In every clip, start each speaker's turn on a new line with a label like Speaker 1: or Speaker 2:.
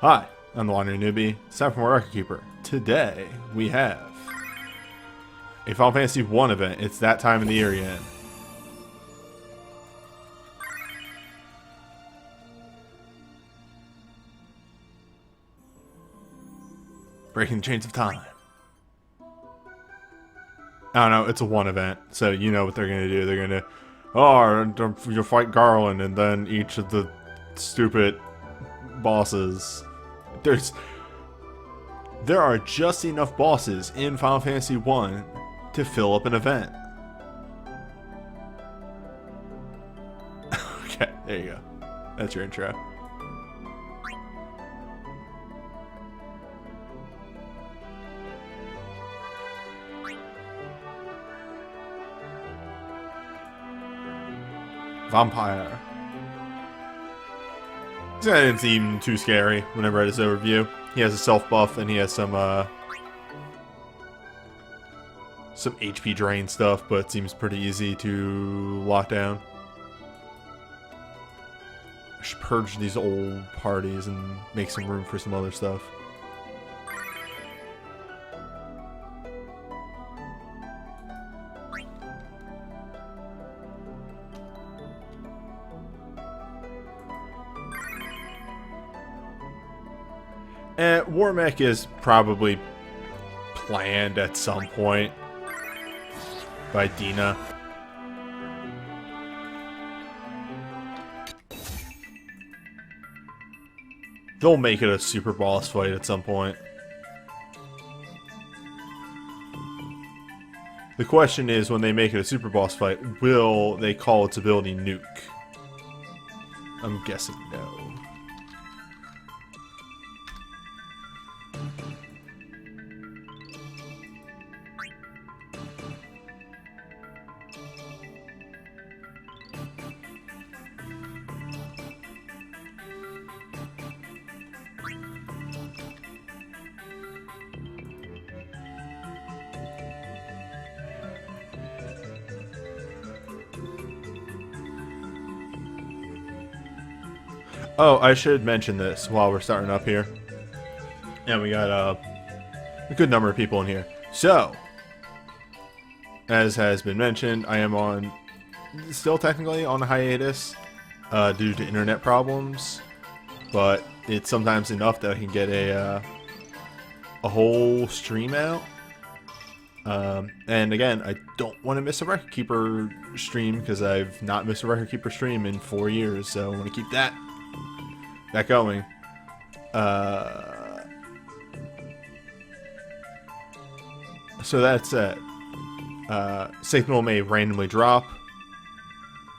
Speaker 1: Hi, I'm the WanderingNewbie. It's time for more Record Keeper. Today, we have a Final Fantasy 1 event. It's that time of the year again. Breaking the Chains of Time. I don't know, it's a 1 event, so you know what they're going to do. They're going to, you fight Garland, and then each of the stupid bosses. There are just enough bosses in Final Fantasy 1 to fill up an event. Okay, there you go. That's your intro. Vampire. This guy didn't seem too scary when I read his overview. He has a self buff and he has some HP drain stuff, but it seems pretty easy to lock down. I should purge these old parties and make some room for some other stuff. War Mech is probably planned at some point by Dina. They'll make it a super boss fight at some point. The question is, when they make it a super boss fight, will they call its ability Nuke? I'm guessing no. Oh, I should mention this while we're starting up here. And we got a good number of people in here. So, as has been mentioned, I am still technically on a hiatus due to internet problems, but it's sometimes enough that I can get a whole stream out. And again, I don't want to miss a Record Keeper stream because I've not missed a Record Keeper stream in 4 years, so I want to keep that going. So that's it. Signal may randomly drop.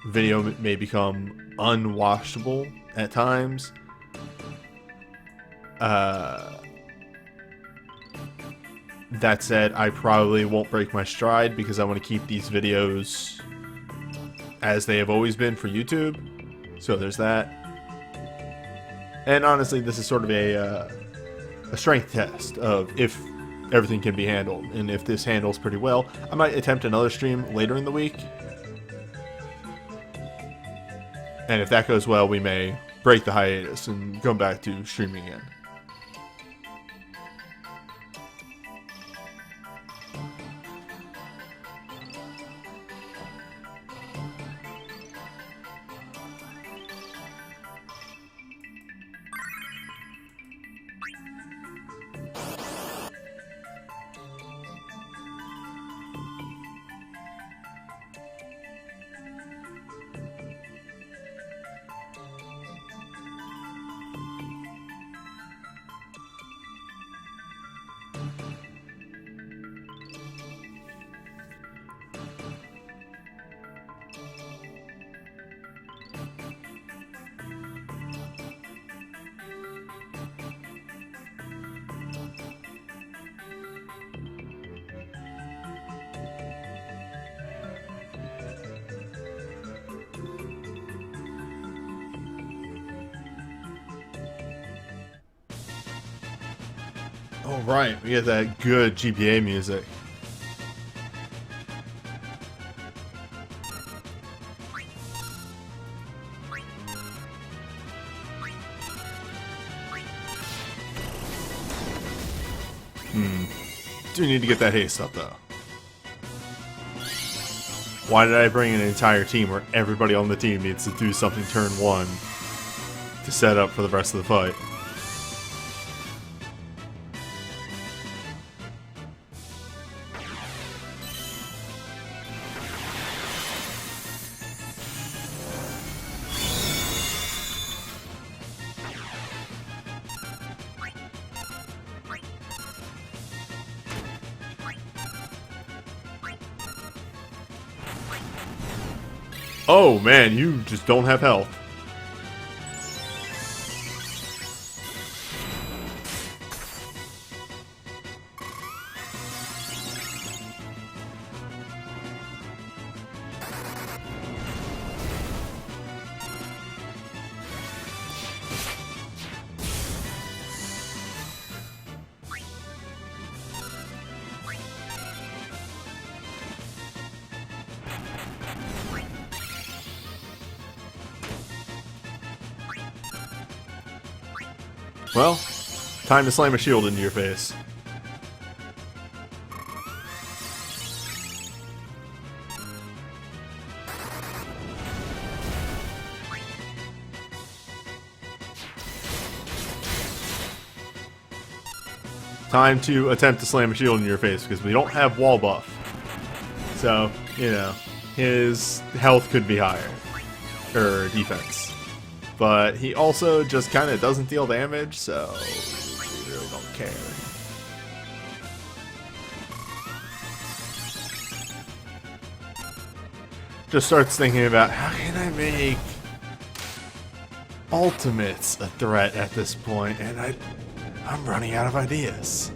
Speaker 1: Video may become unwatchable at times. That said, I probably won't break my stride because I want to keep these videos as they have always been for YouTube. So there's that. And honestly, this is sort of a strength test of if everything can be handled. And if this handles pretty well, I might attempt another stream later in the week. And if that goes well, we may break the hiatus and go back to streaming again. Oh right, we get that good GPA music. Do need to get that haste up, though. Why did I bring an entire team where everybody on the team needs to do something turn 1 to set up for the rest of the fight? Oh man, you just don't have health. Well, time to slam a shield into your face. Time to attempt to slam a shield in your face because we don't have wall buff. So, you know, his health could be higher. Or defense. But he also just kind of doesn't deal damage, so we really don't care. Just starts thinking about how can I make ultimates a threat at this point, and I'm running out of ideas.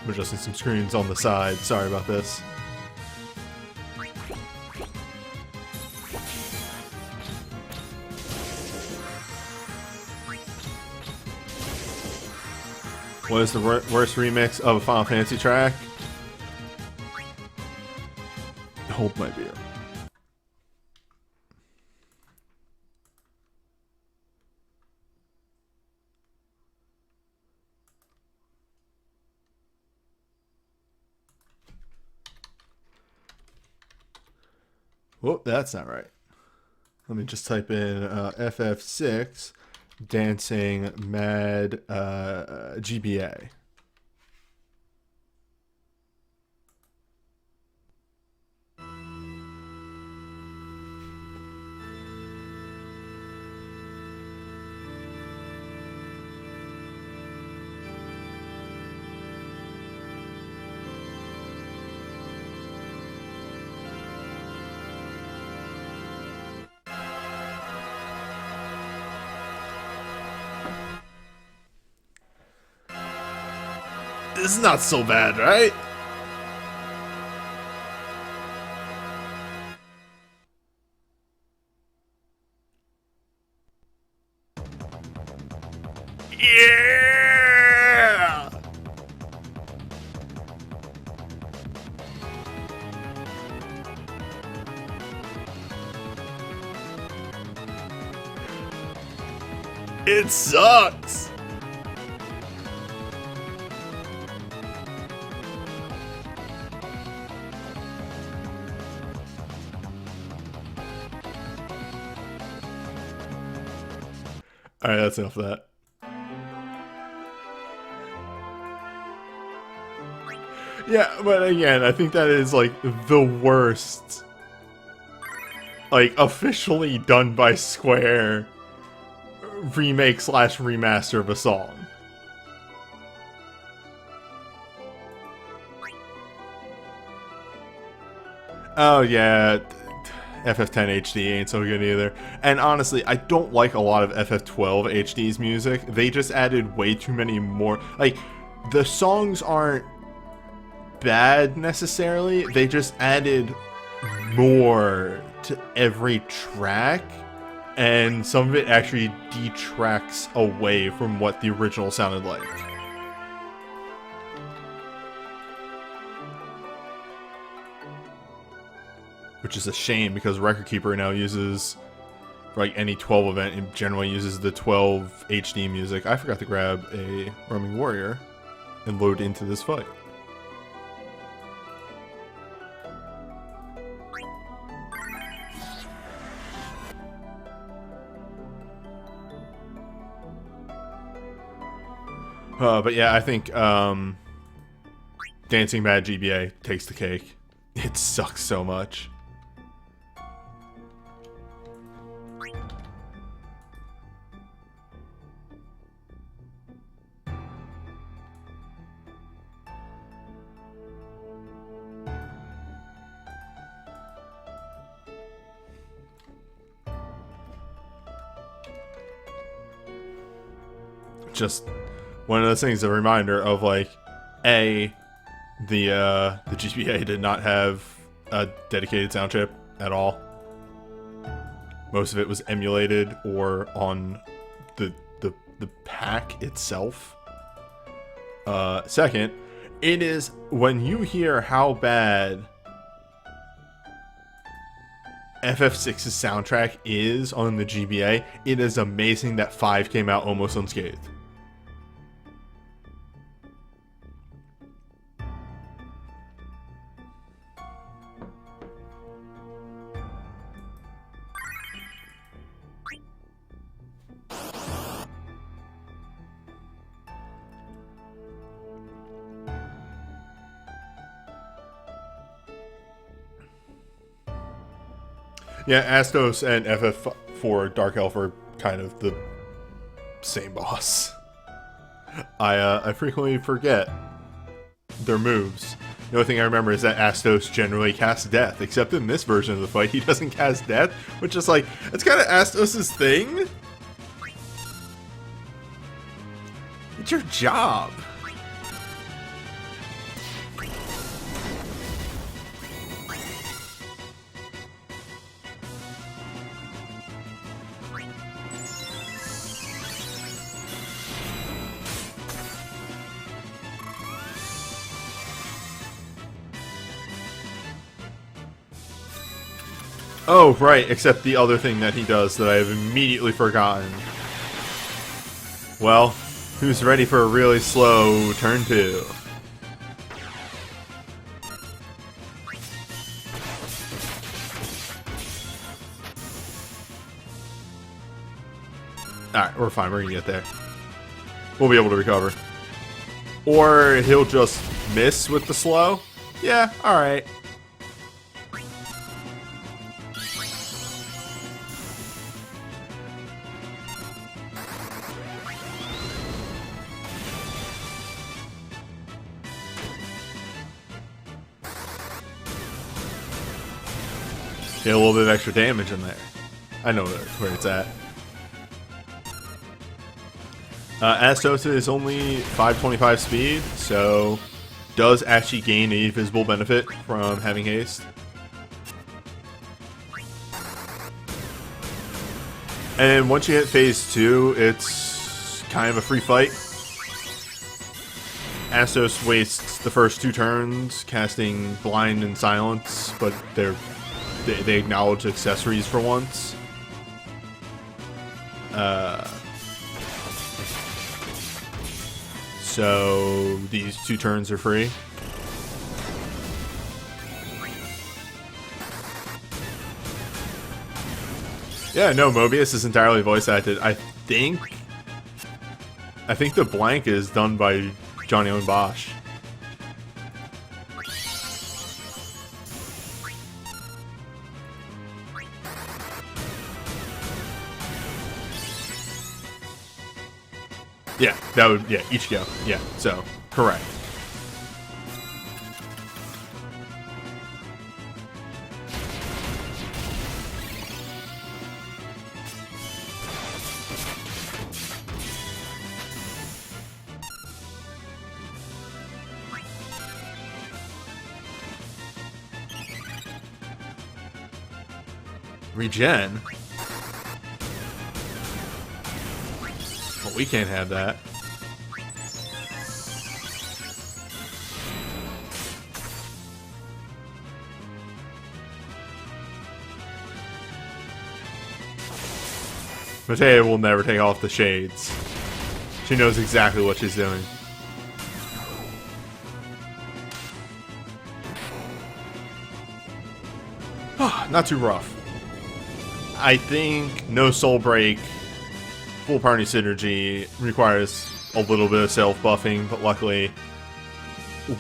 Speaker 1: I'm adjusting some screens on the side. Sorry about this. What is the worst remix of a Final Fantasy track? Hold my beer. Whoop, that's not right. Let me just type in FF6 dancing mad GBA. This is not so bad, right? Yeah! It sucks! Alright, that's enough of that. Yeah, but again, I think that is like the worst, like officially done by Square remake / remaster of a song. Oh yeah, FF10 HD ain't so good either. And honestly, I don't like a lot of FF12 HD's music. They just added way too many more. Like, the songs aren't bad necessarily. They just added more to every track. and some of it actually detracts away from what the original sounded like. Which is a shame, because Record Keeper now uses, for like any 12 event, it generally uses the 12 HD music. I forgot to grab a Roaming Warrior and load into this fight. But yeah, I think Dancing Mad GBA takes the cake. It sucks so much. Just one of those things, a reminder of like, the GBA did not have a dedicated sound chip at all. Most of it was emulated or on the pack itself. Second, it is, when you hear how bad FF6's soundtrack is on the GBA, it is amazing that 5 came out almost unscathed. Yeah, Astos and FF4 Dark Elf are kind of the same boss. I frequently forget their moves. The only thing I remember is that Astos generally casts Death, except in this version of the fight, he doesn't cast Death, which is like, it's kind of Astos' thing. It's your job. Oh, right, except the other thing that he does that I have immediately forgotten. Well, who's ready for a really slow turn 2? Alright, we're fine, we're gonna get there. We'll be able to recover. Or he'll just miss with the slow? Yeah, alright. Get a little bit of extra damage in there. I know where it's at. Astos is only 525 speed, so does actually gain a visible benefit from having haste. And once you hit phase 2, it's kind of a free fight. Astos wastes the first 2 turns casting Blind and Silence, but they acknowledge accessories for once. So these 2 turns are free. Yeah, no, Mobius is entirely voice acted. I think the blank is done by Johnny Owen Bosch. Yeah, that would, yeah, Ichigo. Yeah, so, correct. Regen? But we can't have that. Mattea will never take off the shades. She knows exactly what she's doing. Not too rough. I think no soul break, full party synergy requires a little bit of self-buffing, but luckily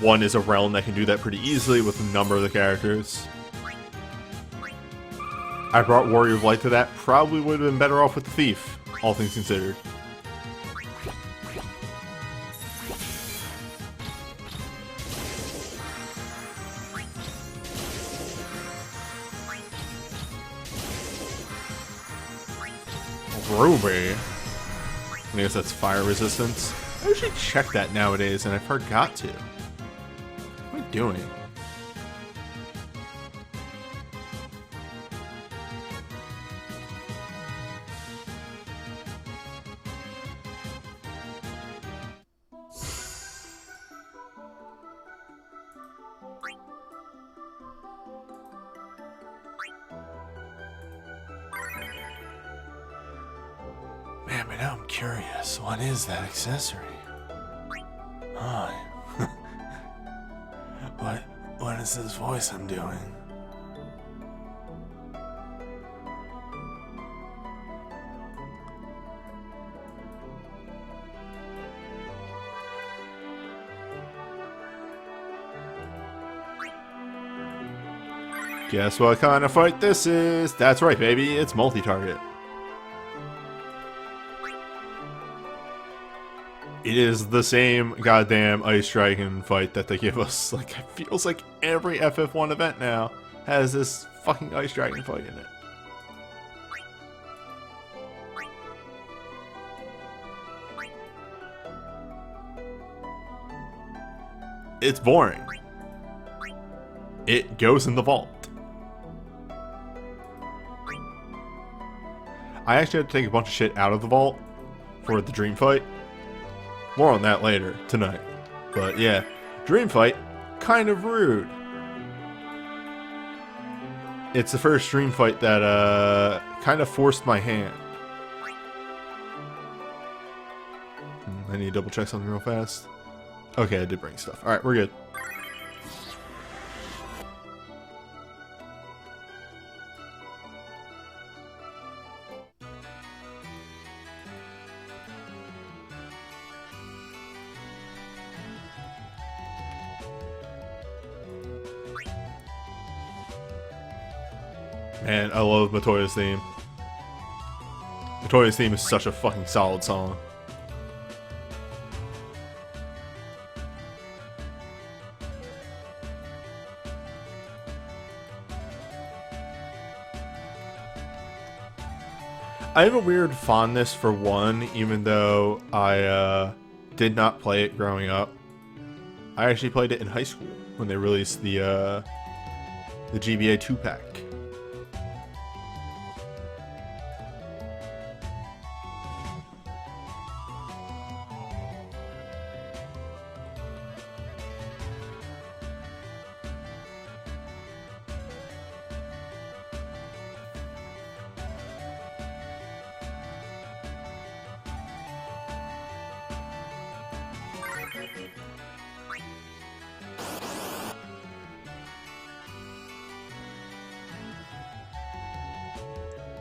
Speaker 1: one is a realm that can do that pretty easily with a number of the characters. I brought Warrior of Light to that, probably would have been better off with the Thief, all things considered. Ruby. I guess that's fire resistance. I usually check that nowadays, and I forgot to. What am I doing? Man, but now I'm curious. What is that accessory? Oh. What is this voice I'm doing? Guess what kind of fight this is? That's right, baby. It's multi-target. It is the same goddamn Ice Dragon fight that they give us. Like, it feels like every FF1 event now has this fucking Ice Dragon fight in it. It's boring. It goes in the vault. I actually had to take a bunch of shit out of the vault for the dream fight. More on that later, tonight. But yeah, dream fight, kind of rude. It's the first dream fight that kind of forced my hand. I need to double check something real fast. Okay, I did bring stuff. Alright, we're good. Man, I love Matoya's theme. Matoya's theme is such a fucking solid song. I have a weird fondness for 1, even though I did not play it growing up. I actually played it in high school when they released the GBA 2-pack.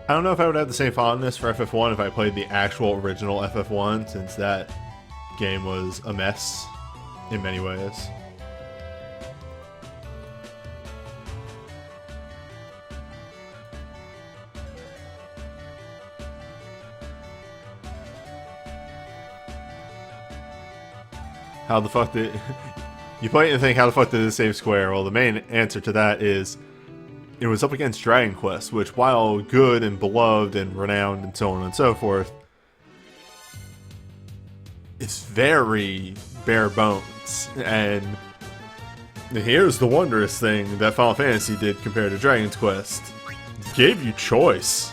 Speaker 1: I don't know if I would have the same fondness for FF1 if I played the actual original FF1, since that game was a mess in many ways. How the fuck did... You play it and think, how the fuck did it save Square? Well, the main answer to that is... It was up against Dragon Quest, which, while good and beloved and renowned and so on and so forth, is very bare bones. And here's the wondrous thing that Final Fantasy did compared to Dragon's Quest. It gave you choice.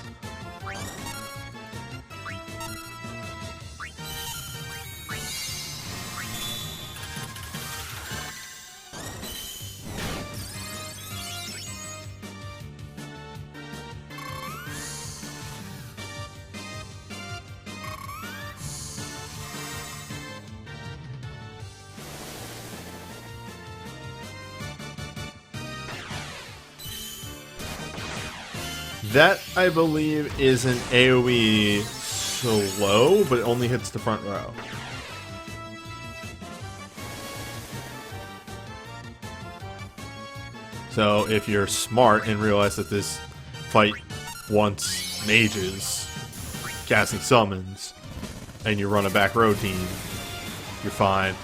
Speaker 1: That, I believe, is an AoE slow, but it only hits the front row. So if you're smart and realize that this fight wants mages casting summons, and you run a back row team, you're fine.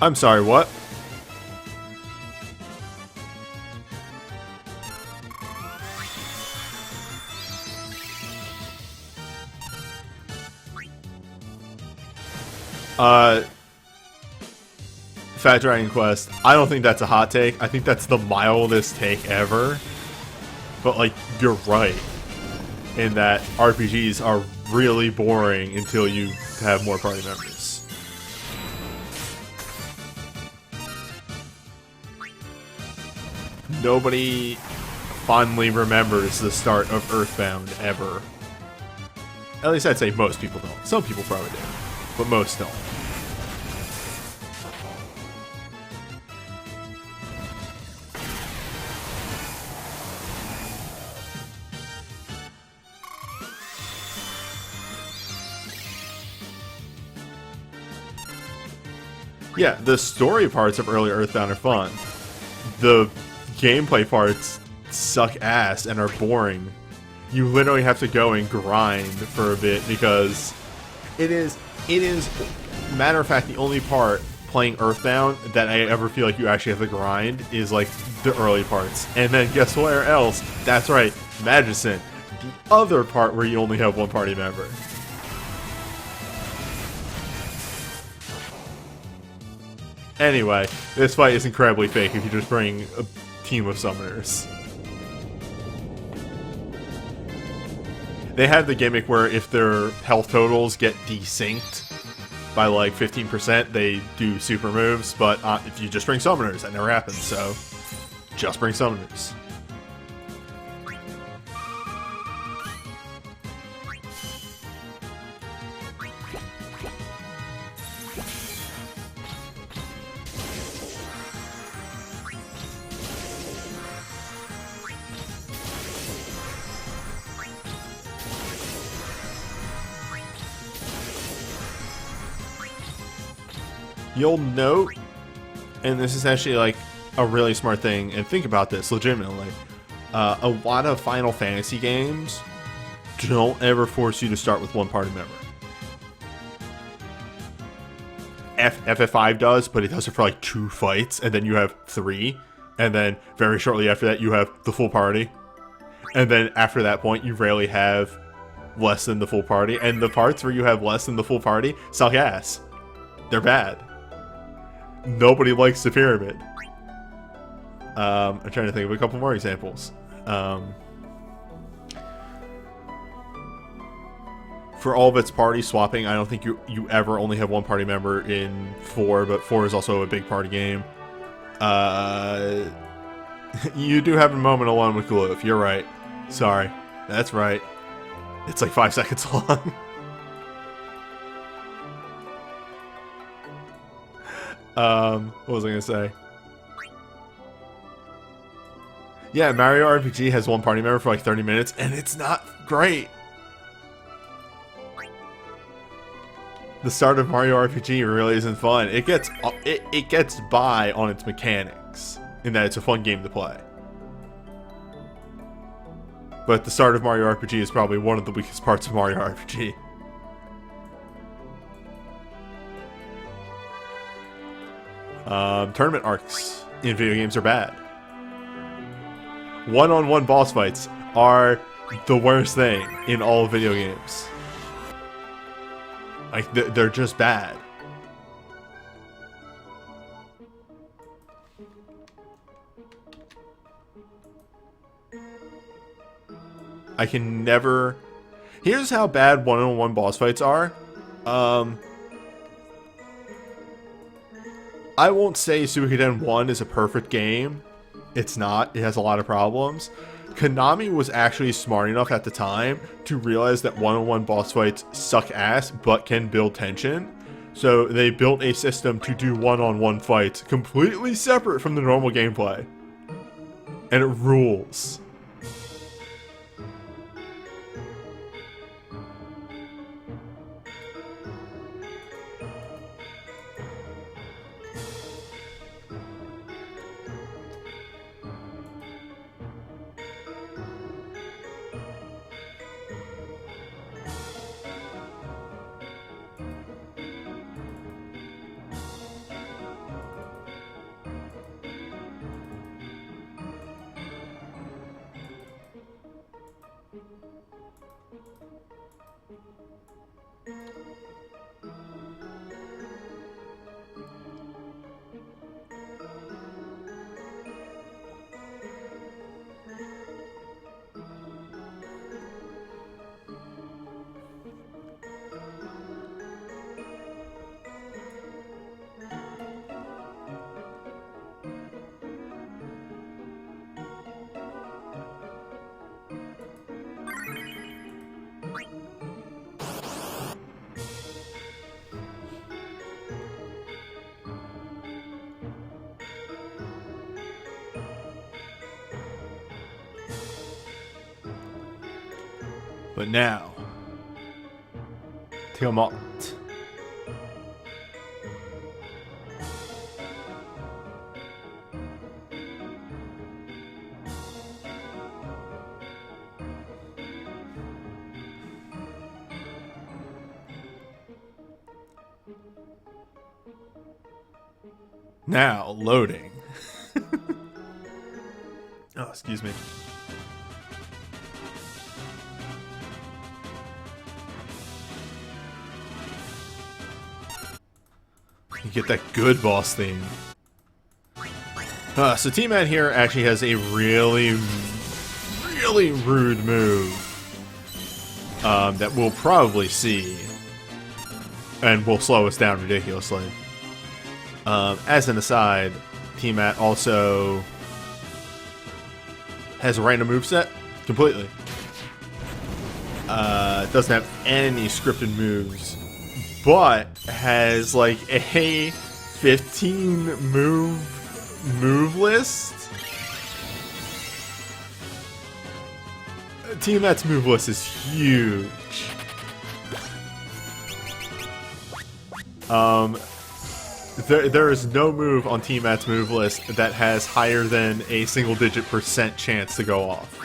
Speaker 1: I'm sorry, what? Fat Dragon Quest. I don't think that's a hot take. I think that's the mildest take ever. But, like, you're right. In that RPGs are really boring until you have more party members. Nobody fondly remembers the start of Earthbound ever. At least I'd say most people don't. Some people probably do, but most don't. Yeah, the story parts of early Earthbound are fun. The gameplay parts suck ass and are boring. You literally have to go and grind for a bit because it is, matter of fact, the only part playing Earthbound that I ever feel like you actually have to grind is like the early parts. And then guess where else? That's right, Magicien. The other part where you only have one party member. Anyway, this fight is incredibly fake if you just bring a team of summoners. They have the gimmick where if their health totals get desynced by like 15%, they do super moves, but if you just bring summoners, that never happens, so just bring summoners. You'll note, and this is actually like a really smart thing, and think about this legitimately, a lot of Final Fantasy games don't ever force you to start with one party member. FF5 does, but it does it for like 2 fights, and then you have 3, and then very shortly after that you have the full party, and then after that point you rarely have less than the full party, and the parts where you have less than the full party suck ass. They're bad. Nobody likes the pyramid. I'm trying to think of a couple more examples. For all of its party swapping, I don't think you ever only have one party member in 4, but 4 is also a big party game. You do have a moment alone with Gloof. You're right. Sorry. That's right. It's like 5 seconds long. What was I gonna say? Yeah, Mario RPG has one party member for like 30 minutes, and it's not great. The start of Mario RPG really isn't fun. It gets by on its mechanics, in that it's a fun game to play. But the start of Mario RPG is probably one of the weakest parts of Mario RPG. Tournament arcs in video games are bad. One-on-one boss fights are the worst thing in all video games. Like, they're just bad. I can never... Here's how bad one-on-one boss fights are. I won't say Suikoden 1 is a perfect game. It's not. It has a lot of problems. Konami was actually smart enough at the time to realize that one-on-one boss fights suck ass but can build tension. So they built a system to do one-on-one fights completely separate from the normal gameplay. And it rules. But now, Tiamat. Now, loading. Oh, excuse me. You get that good boss theme. So T-Man here actually has a really rude move that we'll probably see and will slow us down ridiculously. As an aside, T-Man also has a random moveset completely. Doesn't have any scripted moves, but has like a 15 move list. T-Mat's move list is huge. There is no move on T-Mat's move list that has higher than a single-digit % chance to go off.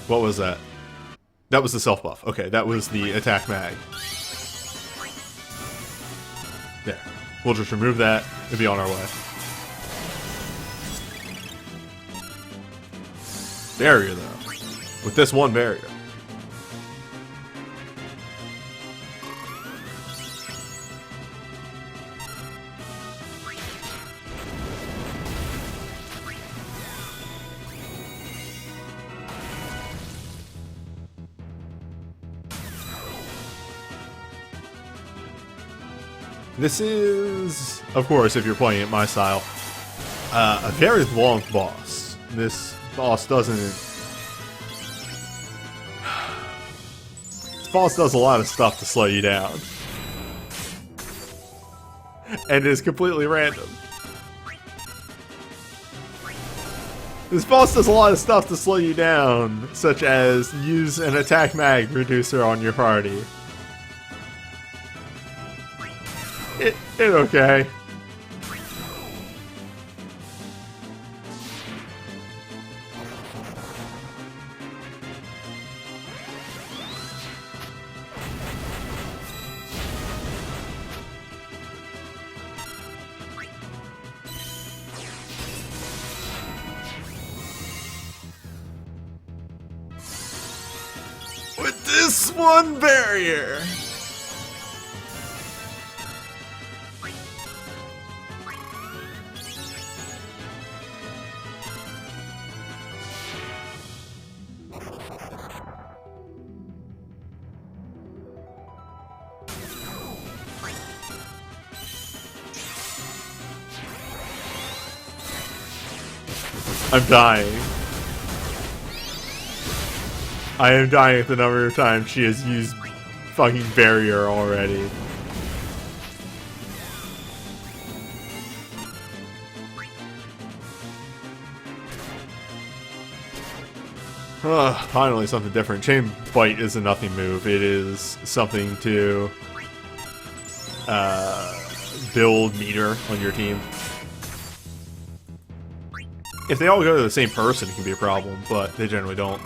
Speaker 1: What was that? That was the self-buff. Okay, that was the attack mag. There. We'll just remove that and be on our way. Barrier, though. With this one barrier. This is, of course, if you're playing it my style, a very long boss. This boss doesn't... This boss does a lot of stuff to slow you down. And is completely random. This boss does a lot of stuff to slow you down, such as use an attack mag reducer on your party. It okay. With this one barrier. I'm dying. I am dying at the number of times she has used fucking barrier already. Finally something different. Chain Bite is a nothing move. It is something to build meter on your team. If they all go to the same person, it can be a problem, but they generally don't.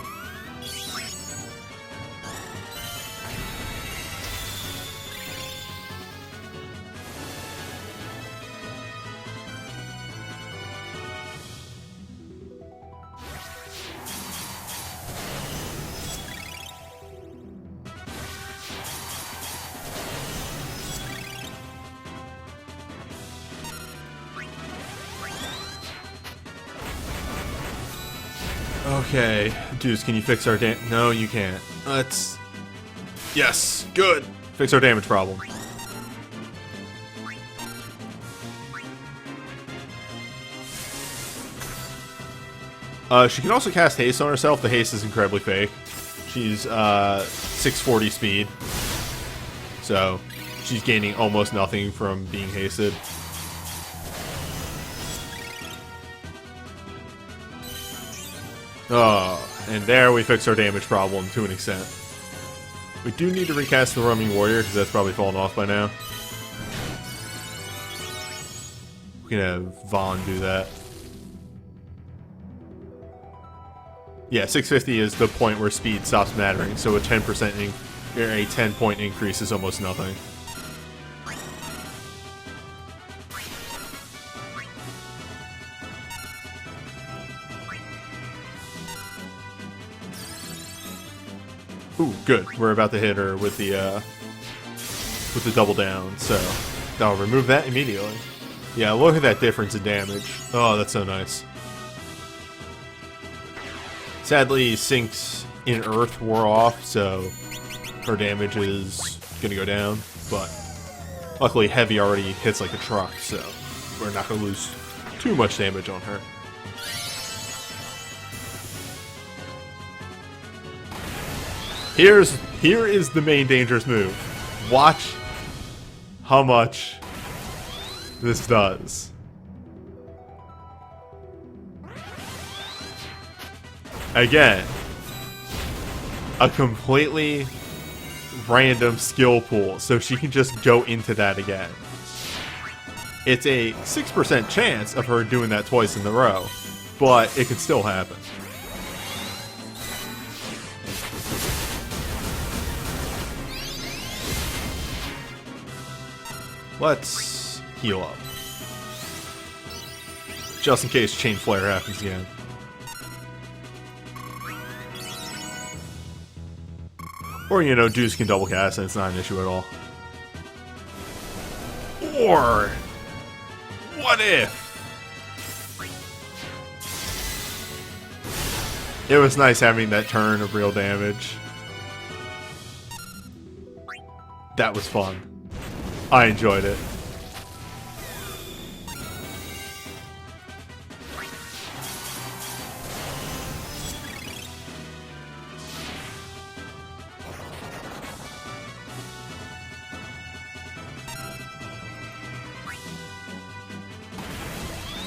Speaker 1: Okay, Deuce, can you fix our No, you can't. Let's... Yes, good! Fix our damage problem. She can also cast haste on herself. The haste is incredibly fake. She's 640 speed. So, she's gaining almost nothing from being hasted. And there we fix our damage problem to an extent. We do need to recast the Roaming Warrior, because that's probably fallen off by now. We can have Vaughn do that. Yeah, 650 is the point where speed stops mattering, so a 10% a 10-point increase is almost nothing. Ooh, good. We're about to hit her with the double down, so I'll remove that immediately. Yeah, look at that difference in damage. Oh, that's so nice. Sadly, Sync's in Earth wore off, so her damage is gonna go down, but luckily Heavy already hits like a truck, so we're not gonna lose too much damage on her. Here is the main dangerous move. Watch how much this does. Again, a completely random skill pool, so she can just go into that again. It's a 6% chance of her doing that twice in a row, but it could still happen. Let's heal up. Just in case Chain Flare happens again. Or, you know, Deuce can double cast and it's not an issue at all. Or, what if? It was nice having that turn of real damage. That was fun. I enjoyed it.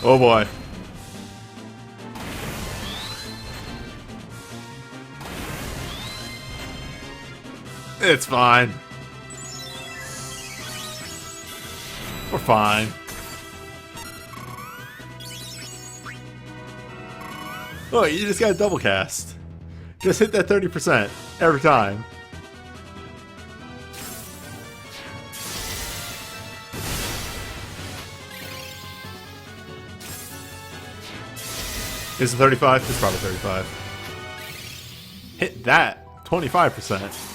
Speaker 1: Oh boy. It's fine. We're fine. Oh, you just got a double cast. Just hit that 30% every time. Is it 35? It's probably 35. Hit that 25%.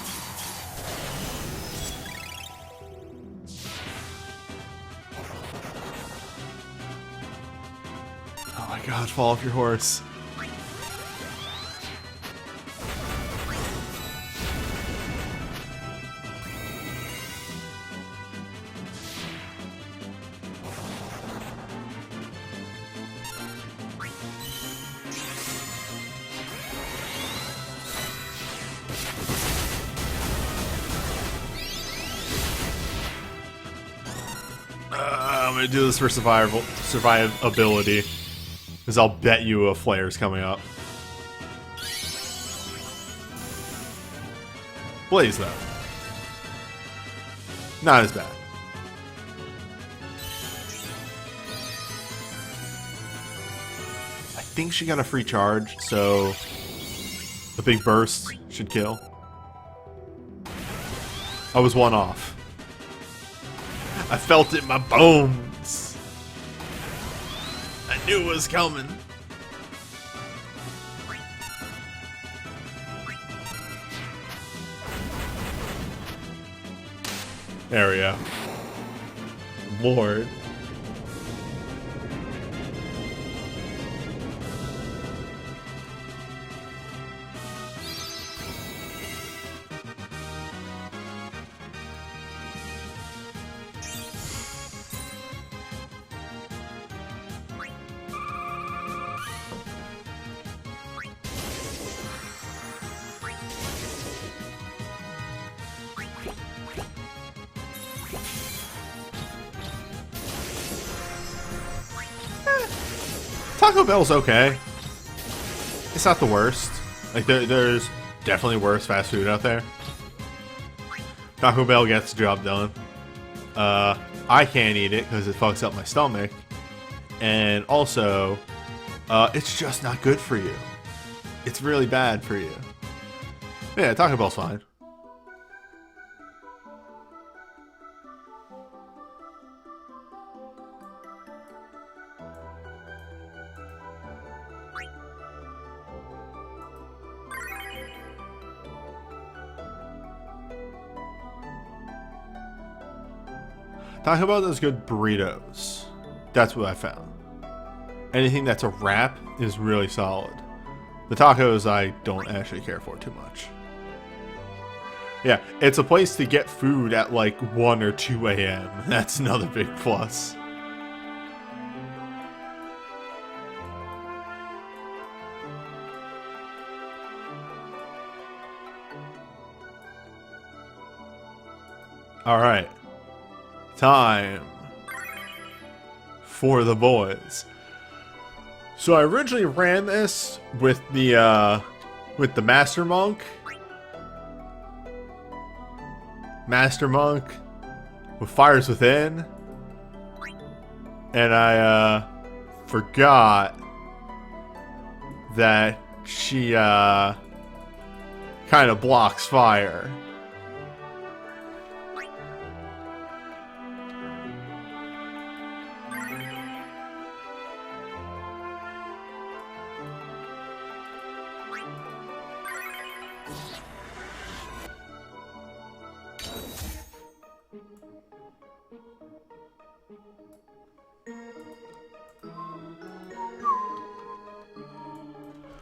Speaker 1: Oh my god, fall off your horse. I'm gonna do this for survivability. Because I'll bet you a flare's coming up. Blaze, though. Not as bad. I think she got a free charge, so the big burst should kill. I was one off. I felt it in my bones. I knew it was coming. There we go. Lord. Taco Bell's okay. It's not the worst. Like, there's definitely worse fast food out there. Taco Bell gets the job done. I can't eat it because it fucks up my stomach. And also, it's just not good for you. It's really bad for you. Yeah, Taco Bell's fine. Taco Bell does good burritos. That's what I found. Anything that's a wrap is really solid. The tacos I don't actually care for too much. Yeah, it's a place to get food at like 1 or 2 a.m. That's another big plus. All right. Time for the boys. So I originally ran this with the Master Monk. Master Monk with Fires Within. And I forgot that she kind of blocks fire.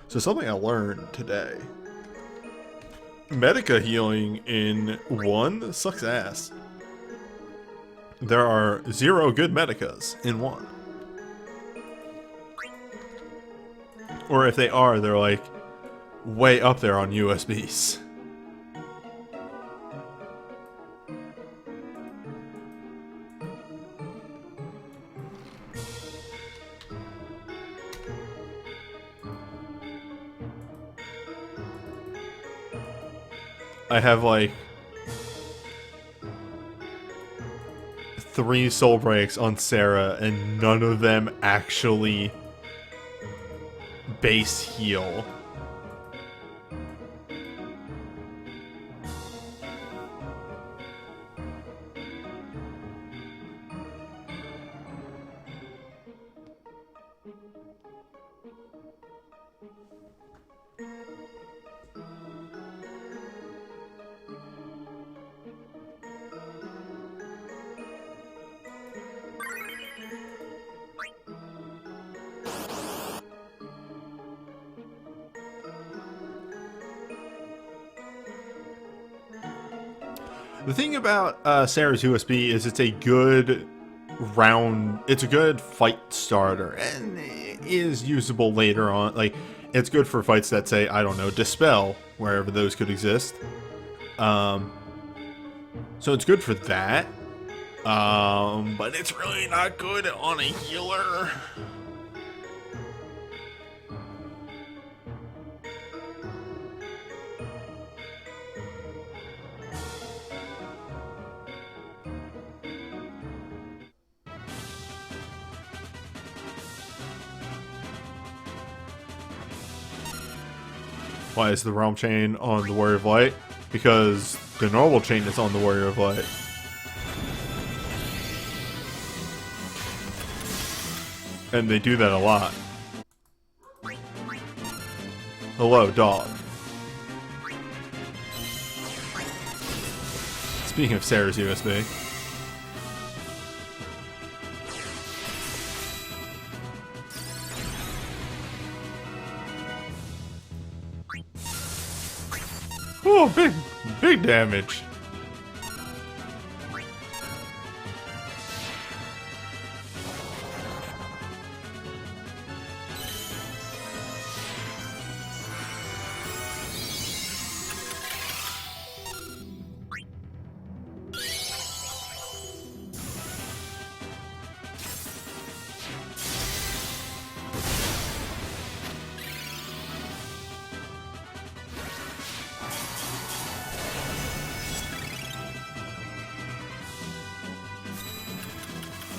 Speaker 1: So something I learned today. Medica healing in 1 sucks ass. There are 0 good Medicas in 1. Or if they are, they're like way up there on USBs. I have like 3 soul breaks on Sarah, and none of them actually base heal. The thing about Sarah's USB is it's a good it's a good fight starter, and it is usable later on. Like, it's good for fights that say, I don't know, Dispel, wherever those could exist. So it's good for that. But it's really not good on a healer. Why is the Realm Chain on the Warrior of Light? Because the normal chain is on the Warrior of Light. And they do that a lot. Hello, dog. Speaking of Sarah's USB. Oh, big damage.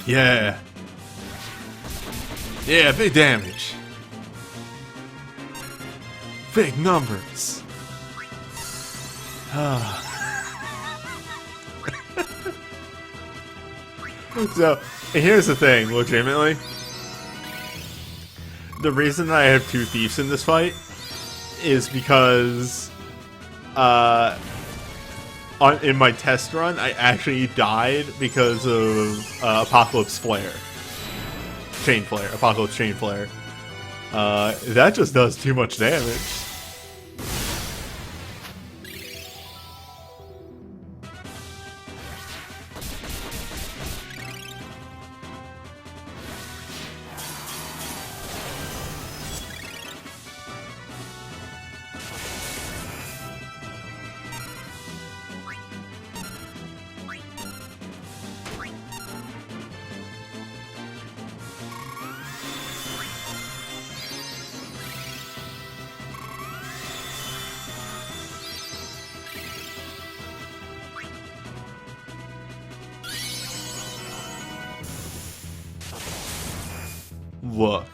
Speaker 1: Yeah. Yeah, big damage. Big numbers. So, here's the thing, legitimately. The reason I have 2 thieves in this fight is because in my test run, I actually died because of Apocalypse Flare. Chain Flare. Apocalypse Chain Flare. That just does too much damage. Look,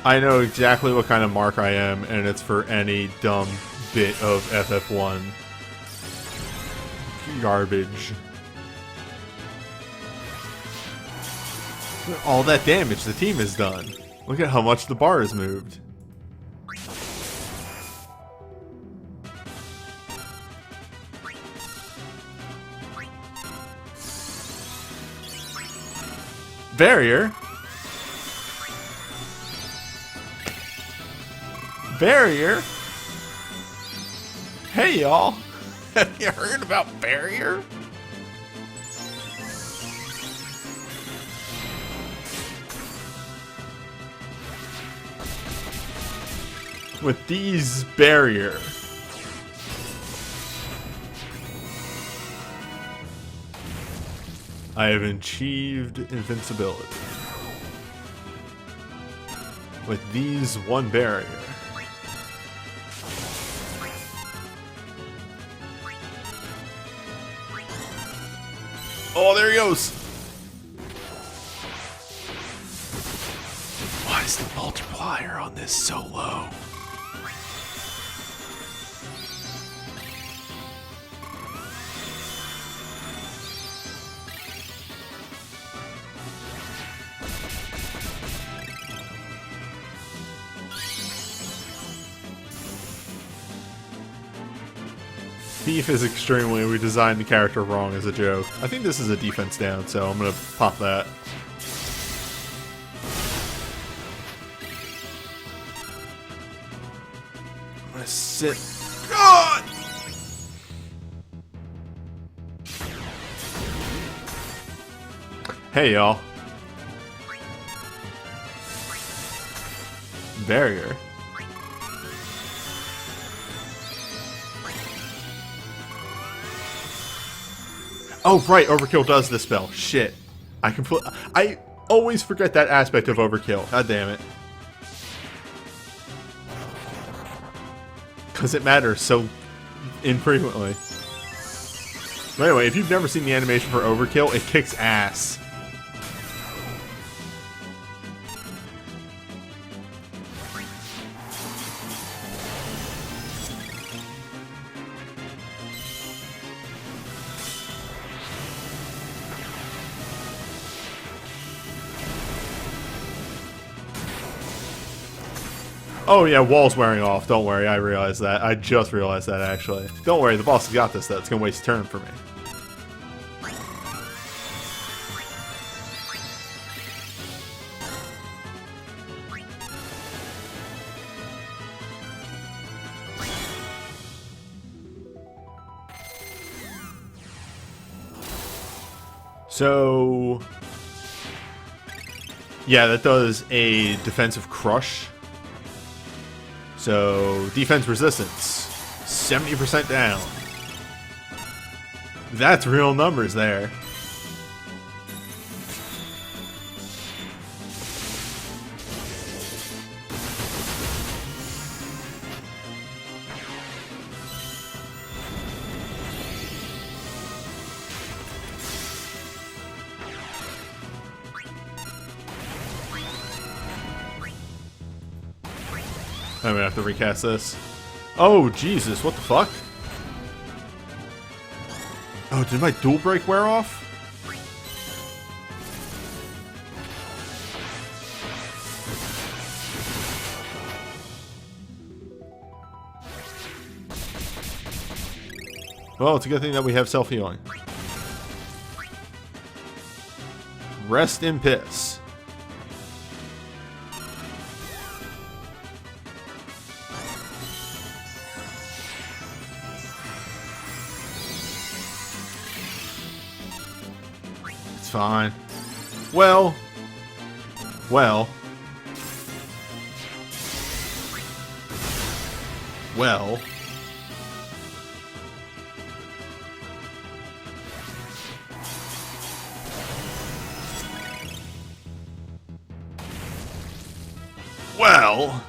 Speaker 1: I know exactly what kind of mark I am, and it's for any dumb bit of FF1 garbage. All that damage the team has done. Look at how much the bar has moved. Barrier? Barrier? Hey y'all! Have you heard about Barrier? With these Barrier, I have achieved invincibility. With these 1 Barrier. Oh, there he goes! Why is the multiplier on this so low? Thief is extremely, we designed the character wrong as a joke. I think this is a defense down, so I'm gonna pop that. I'm gonna sit. God! Hey y'all. Barrier. Oh, right, Overkill does this spell. Shit. I always forget that aspect of Overkill. God damn it. Because it matters so infrequently. But anyway, if you've never seen the animation for Overkill, it kicks ass. Oh yeah, wall's wearing off. Don't worry, I realized that. I just realized that, actually. Don't worry, the boss has got this, though. It's gonna waste a turn for me. So... yeah, that does a defensive crush. So, defense resistance, 70% down. That's real numbers there. I'm gonna have to recast this. Oh, Jesus, what the fuck? Oh, did my dual break wear off? Well, it's a good thing that we have self-healing. Rest in piss. Fine. Well. Well. Well. Well.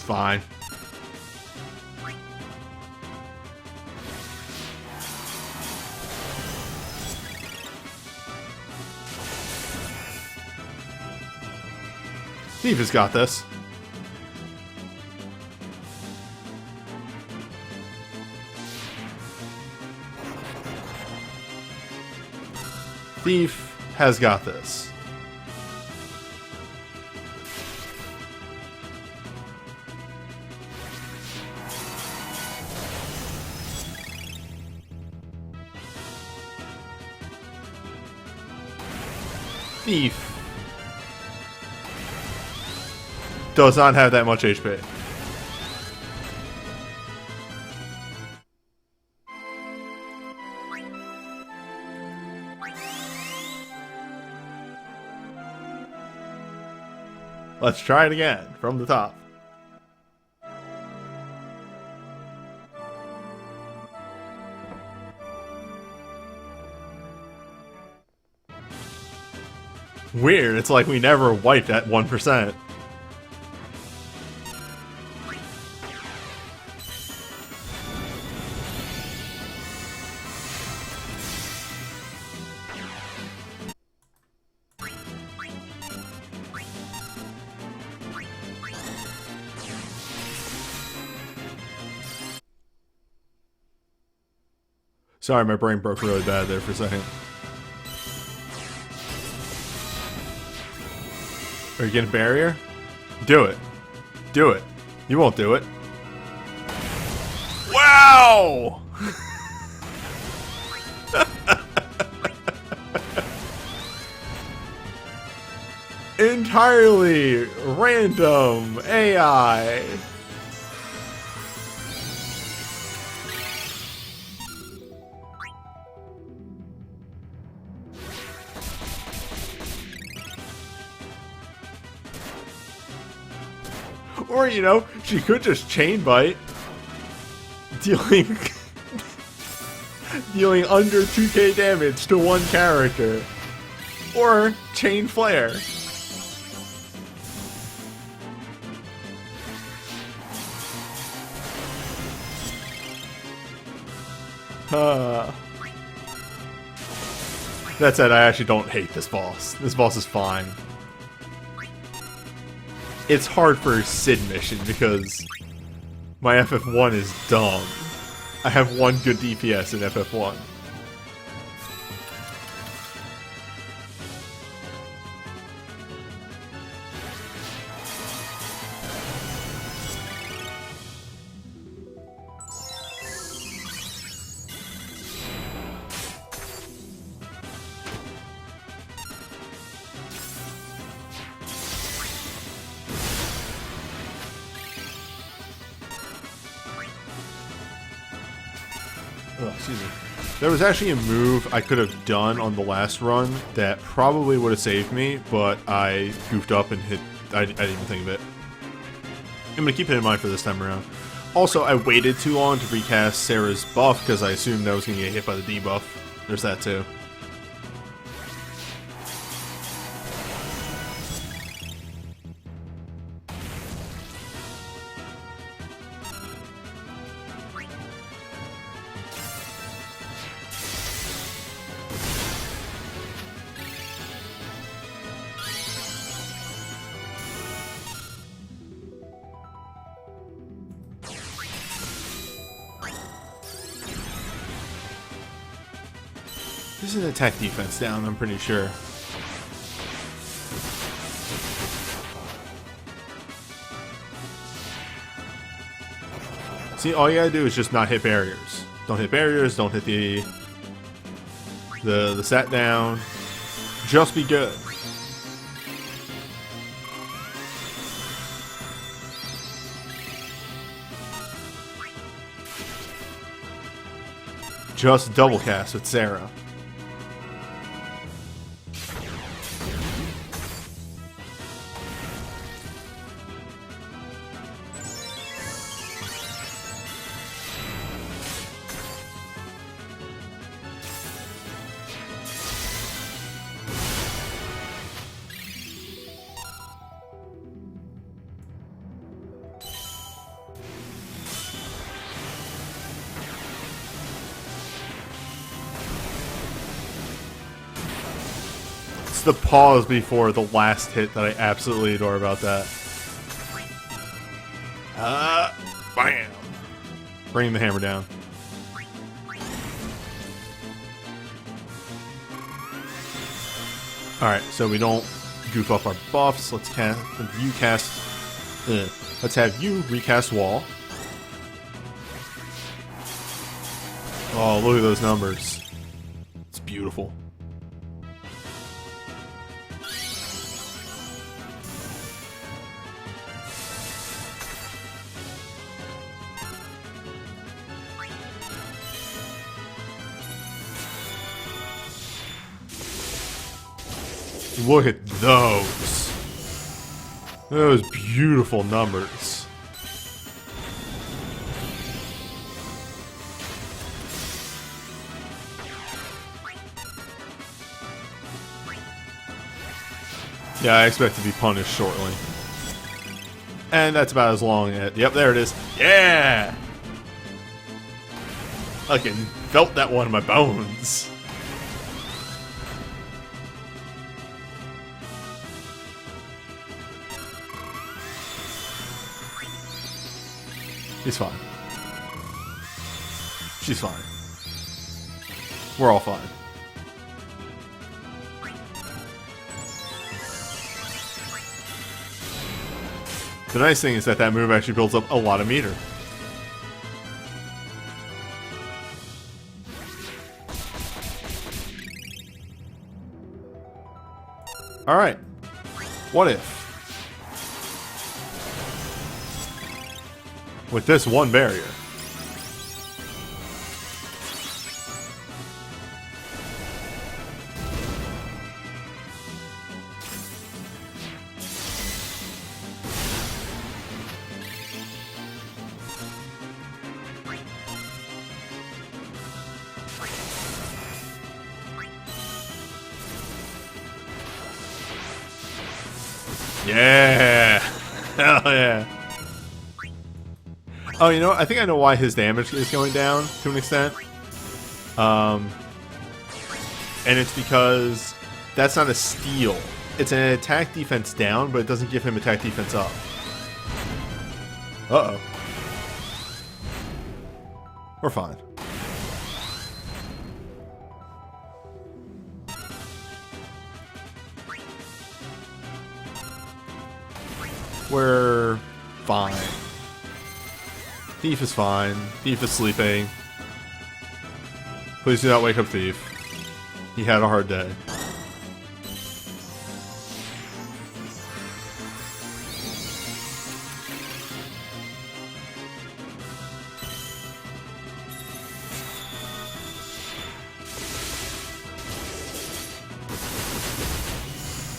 Speaker 1: Fine. Thief has got this. Thief has got this. Thief does not have that much HP. Let's try it again from the top. Weird, it's like we never wiped at 1%. Sorry, my brain broke really bad there for a second. Are you getting a barrier? Do it. Do it. You won't do it. Wow! Entirely random AI. Or, you know, she could just chain bite, dealing dealing under 2k damage to one character. Or chain flare. That said, I actually don't hate this boss. This boss is fine. It's hard for Sid mission because my FF1 is dumb. I have one good DPS in FF1. Oh, excuse me. There was actually a move I could have done on the last run that probably would have saved me, but I goofed up and hit. I didn't even think of it. I'm gonna keep it in mind for this time around. Also, I waited too long to recast Sarah's buff because I assumed I was gonna get hit by the debuff. There's that too. There's an attack defense down, I'm pretty sure. See, all you gotta do is just not hit barriers. Don't hit barriers, don't hit the sat down. Just be good. Just double cast with Sarah. The pause before the last hit that I absolutely adore about that. Bam! Bringing the hammer down. Alright, so we don't goof up our buffs. Let's let's have you recast wall. Oh, look at those numbers. It's beautiful. Look at those. Those beautiful numbers. Yeah, I expect to be punished shortly. And that's about as long as... Yep, there it is. Yeah! I can felt that one in my bones. He's fine. She's fine. We're all fine. The nice thing is that that move actually builds up a lot of meter. Alright. What if? With this one barrier. Yeah. Hell yeah. Oh, you know what? I think I know why his damage is going down to an extent. And it's because that's not a steal. It's an attack defense down, but it doesn't give him attack defense up. Uh-oh. We're fine. We're fine. Thief is fine. Thief is sleeping. Please do not wake up Thief. He had a hard day.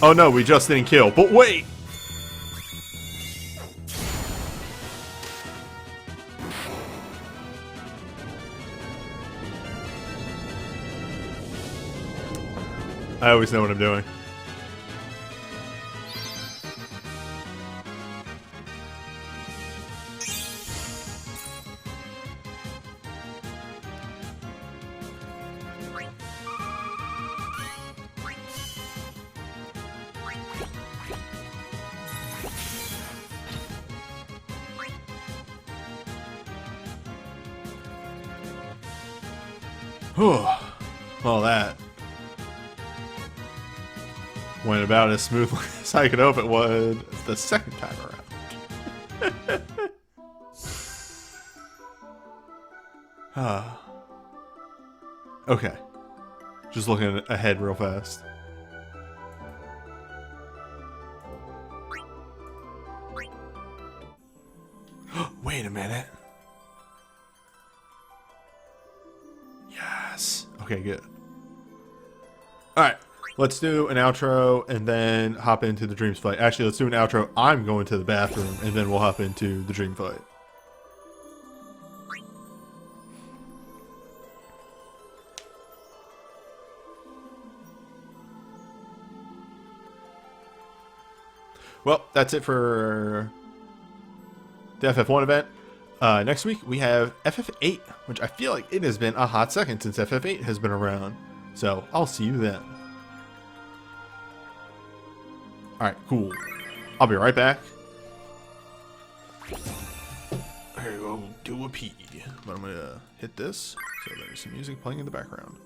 Speaker 1: Oh no, we just didn't kill. But wait! I always know what I'm doing. Whew. Well, that went about as smoothly as I could hope it would the second time around. Okay. Just looking ahead real fast. Wait a minute. Yes. Okay, good. Alright. Let's do an outro and then hop into the Dreams fight. Actually, let's do an outro. I'm going to the bathroom and then we'll hop into the Dream fight. Well, that's it for the FF1 event. Next week, we have FF8, which I feel like it has been a hot second since FF8 has been around. So, I'll see you then. Alright, cool. I'll be right back. Here we go, do a pee. But I'm gonna hit this, so there's some music playing in the background.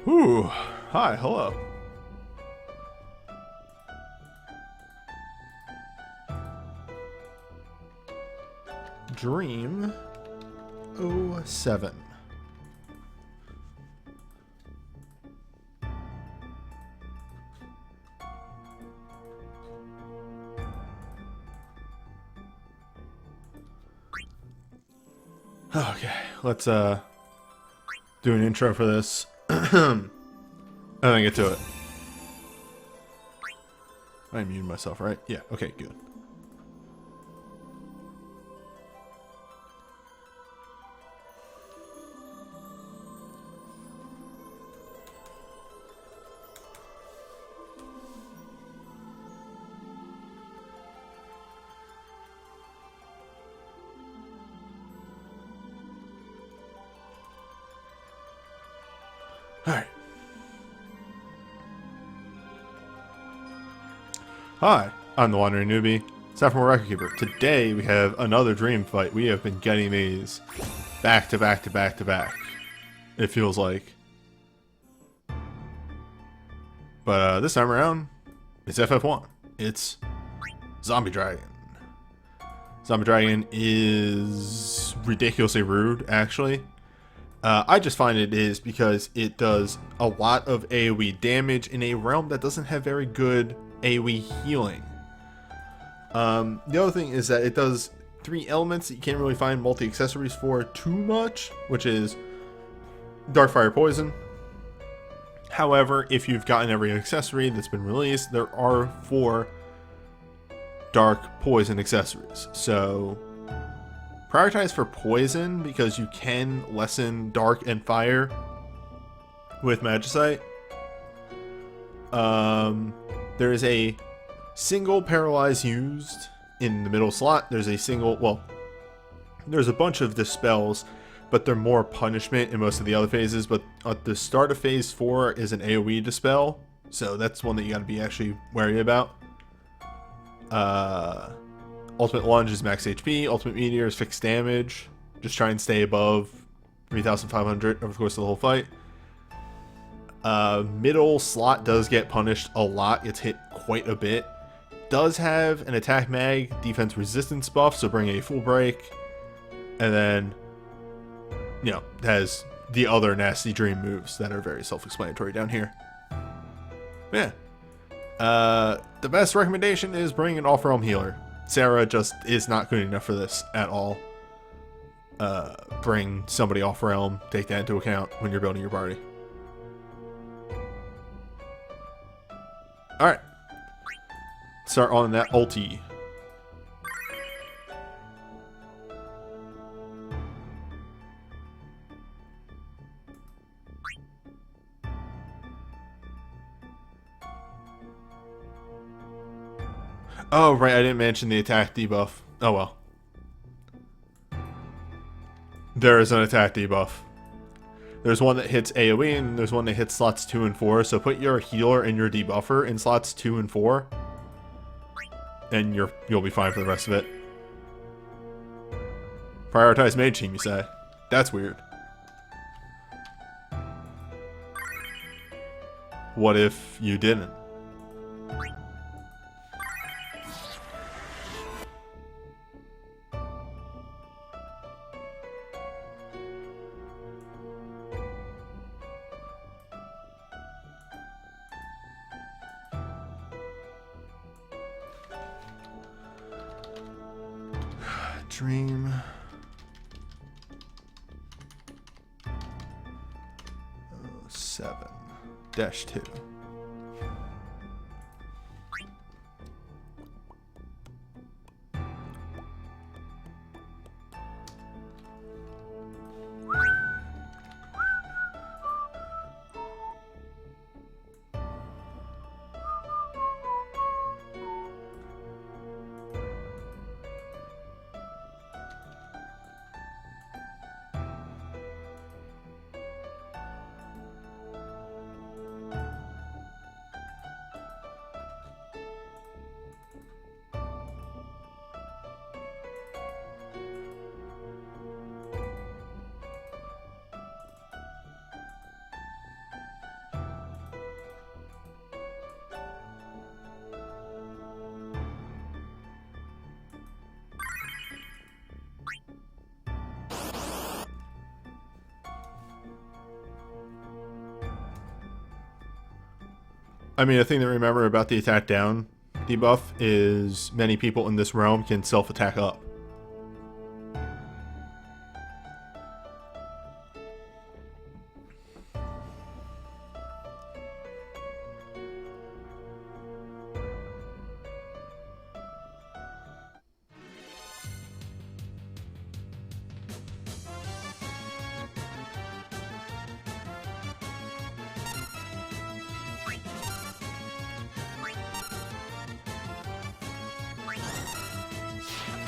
Speaker 1: Ooh, hi, hello. Dream 07. Okay, let's do an intro for this. And then get to it. I muted myself, right? Yeah, okay, good. Alright. Hi, I'm the Wandering Newbie, Sophomore Record Keeper. Today we have another dream fight. We have been getting these back to back to back to back. It feels like. But this time around, it's FF1. It's Zombie Dragon. Zombie Dragon is ridiculously rude, actually. I just find it is because it does a lot of AoE damage in a realm that doesn't have very good AoE healing. The other thing is that it does 3 elements that you can't really find multi-accessories for too much, which is Dark Fire Poison. However, if you've gotten every accessory that's been released, there are 4 Dark Poison accessories. So prioritize for Poison because you can lessen Dark and Fire with Magicite. There is a single Paralyze used in the middle slot. There's a single, well, there's a bunch of dispels, but they're more punishment in most of the other phases. But at the start of phase 4 is an AoE dispel, so that's one that you got to be actually wary about. Ultimate Lunge is max HP. Ultimate Meteor is fixed damage. Just try and stay above 3,500 over the course of the whole fight. Middle slot does get punished a lot. It's hit quite a bit. Does have an attack mag defense resistance buff, so bring a full break. And then, you know, has the other nasty dream moves that are very self-explanatory down here. Yeah. The best recommendation is bring an off-realm healer. Sarah just is not good enough for this at all. Bring somebody off-realm. Take that into account when you're building your party. Alright. Start on that ulti. Oh, right, I didn't mention the attack debuff. Oh well. There is an attack debuff. There's one that hits AoE, and there's one that hits slots 2 and 4, so put your healer and your debuffer in slots 2 and 4. And you'll be fine for the rest of it. Prioritize mage team, you say? That's weird. What if you didn't? Dream 7-2. I mean, a thing to remember about the attack down debuff is many people in this realm can self-attack up.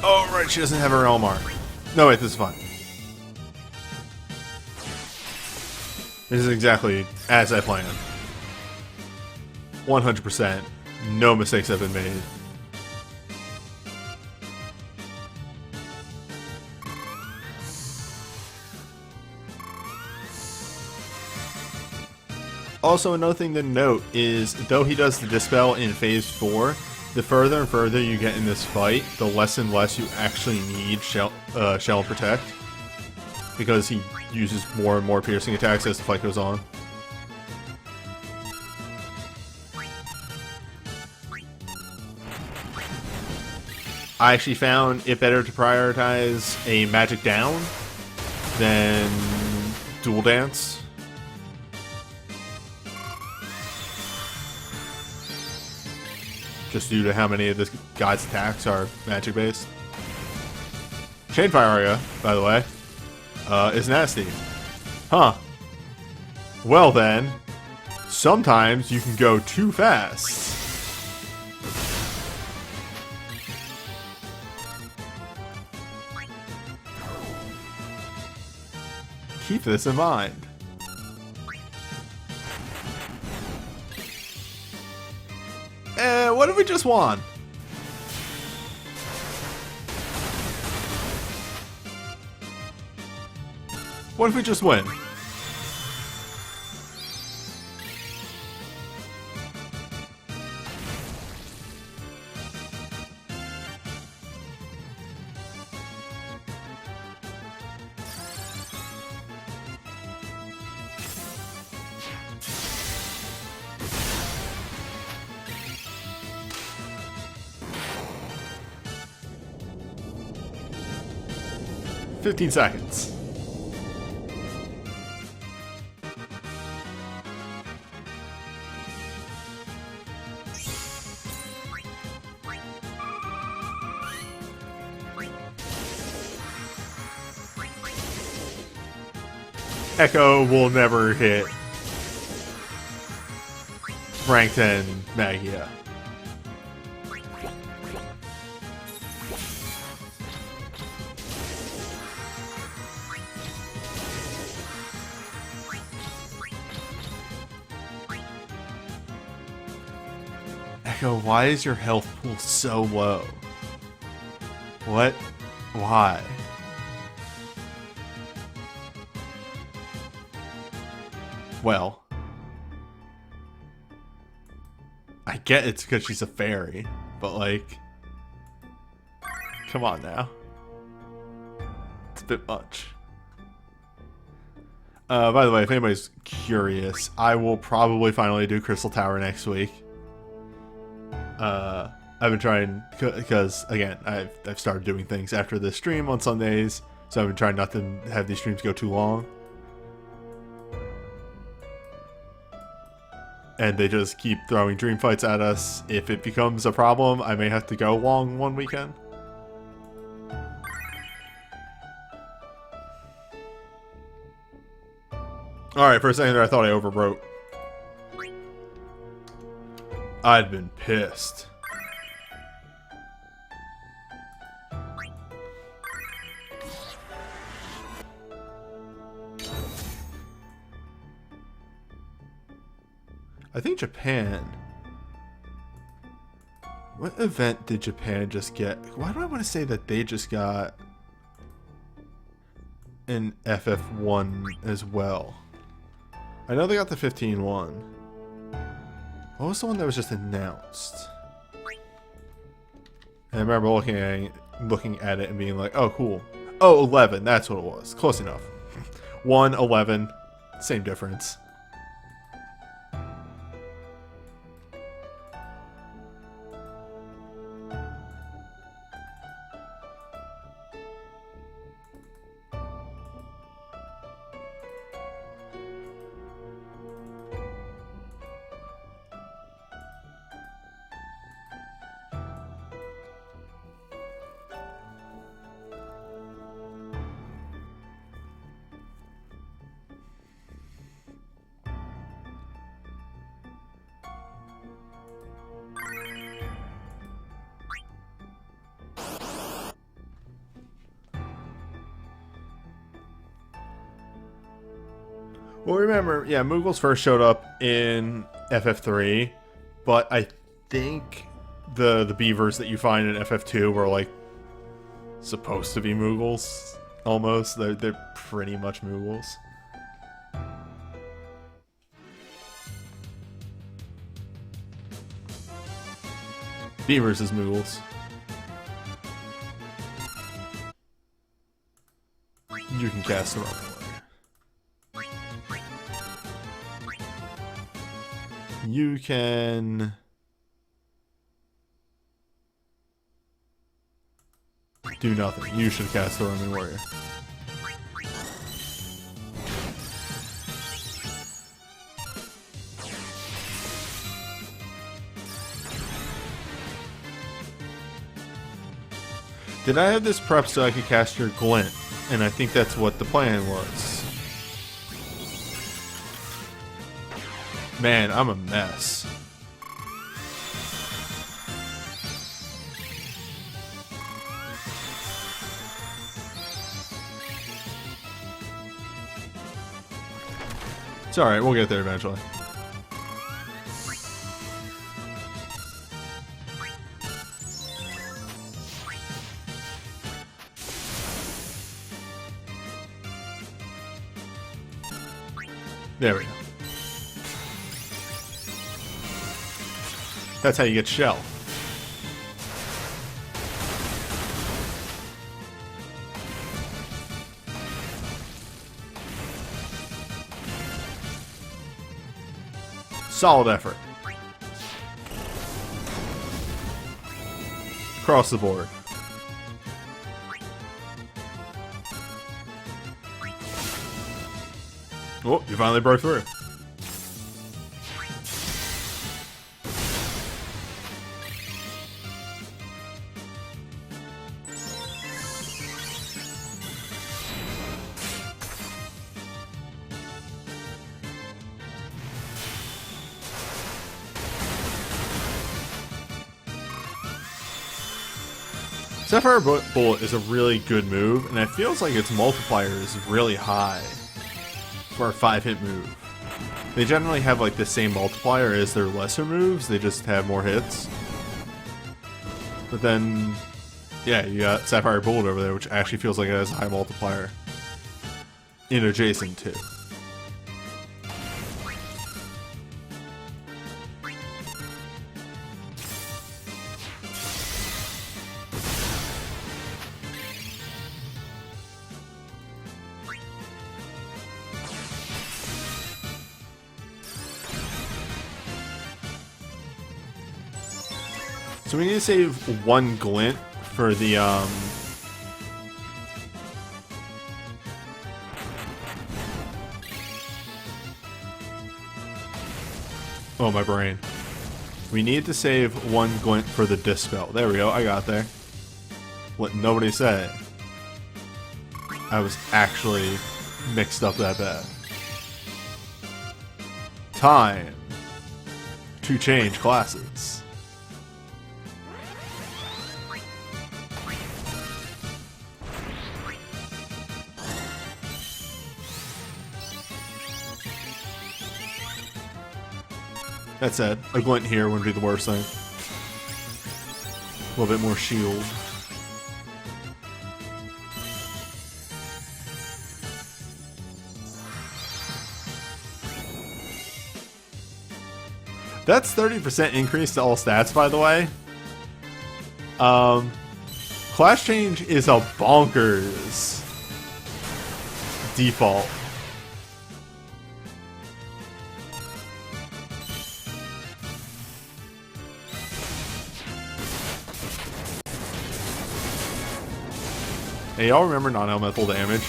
Speaker 1: Oh, right, she doesn't have her Elmar. No, wait, this is fine. This is exactly as I planned. 100%. No mistakes have been made. Also, another thing to note is, though he does the Dispel in Phase 4, the further and further you get in this fight, the less and less you actually need Shell and Protect. Because he uses more and more piercing attacks as the fight goes on. I actually found it better to prioritize a magic down than dual dance. Just due to how many of this guy's attacks are magic based. Chain Fire Aria, by the way, is nasty. Huh. Well then, sometimes you can go too fast. Keep this in mind. What if we just won? What if we just win? "15 seconds. Echo will never hit rank 10 Magia. Echo, why is your health pool so low? What? Why? Well, I get it's because she's a fairy, but like, come on now. It's a bit much. By the way, if anybody's curious, I will probably finally do Crystal Tower next week. I've been trying, because again, I've started doing things after this stream on Sundays, so I've been trying not to have these streams go too long. And they just keep throwing dream fights at us. If it becomes a problem, I may have to go long one weekend. Alright, for a second there I thought I overwrote. I'd been pissed. I think Japan... What event did Japan just get? Why do I want to say that they just got an FF1 as well? I know they got the 15 one. What was the one that was just announced? And I remember looking at it and being like, oh, cool. Oh, 11, that's what it was. Close enough. 1, 11, same difference. Well, remember, yeah, Moogles first showed up in FF3, but I think the beavers that you find in FF2 were like supposed to be Moogles. Almost, they're pretty much Moogles. Beavers is Moogles. You can cast them up. You can... do nothing. You should cast the Roman Warrior. Did I have this prep so I could cast your Glint? And I think that's what the plan was. Man, I'm a mess. It's alright, we'll get there eventually. There we go. That's how you get shell. Solid effort. Across the board. Oh, you finally broke through. Sapphire Bullet is a really good move, and it feels like its multiplier is really high for a 5-hit move. They generally have like the same multiplier as their lesser moves, they just have more hits. But then, yeah, you got Sapphire Bullet over there, which actually feels like it has a high multiplier in adjacent to. So we need to save one glint for the, oh, my brain. We need to save one glint for the Dispel. There we go, I got there. Let nobody say I was actually mixed up that bad. Time to change classes. That said, a glint here wouldn't be the worst thing. A little bit more shield. That's 30% increase to all stats, by the way. Class change is a bonkers default. Hey, y'all remember non-elemental damage?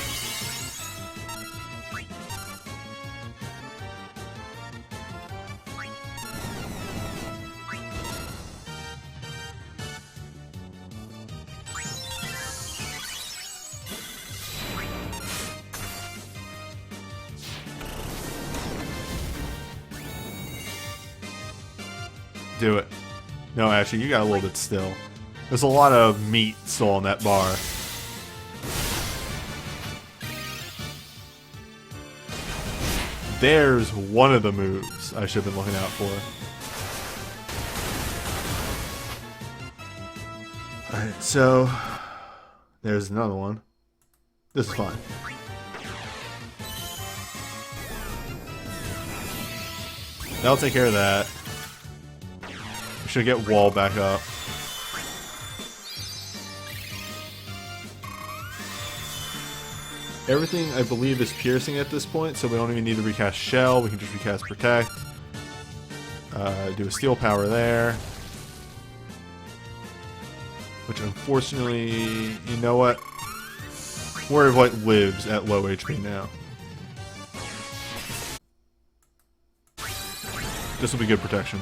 Speaker 1: Do it. No, actually, you got a little bit still. There's a lot of meat still on that bar. there's one of the moves I should have been looking out for. Alright, so there's another one. This is fine. That'll take care of that. We should get wall back up. Everything, I believe, is piercing at this point, so we don't even need to recast Shell. We can just recast Protect. Do a Steel Power there. Which, unfortunately, you know what? Warrior of Light lives at low HP now. This will be good protection.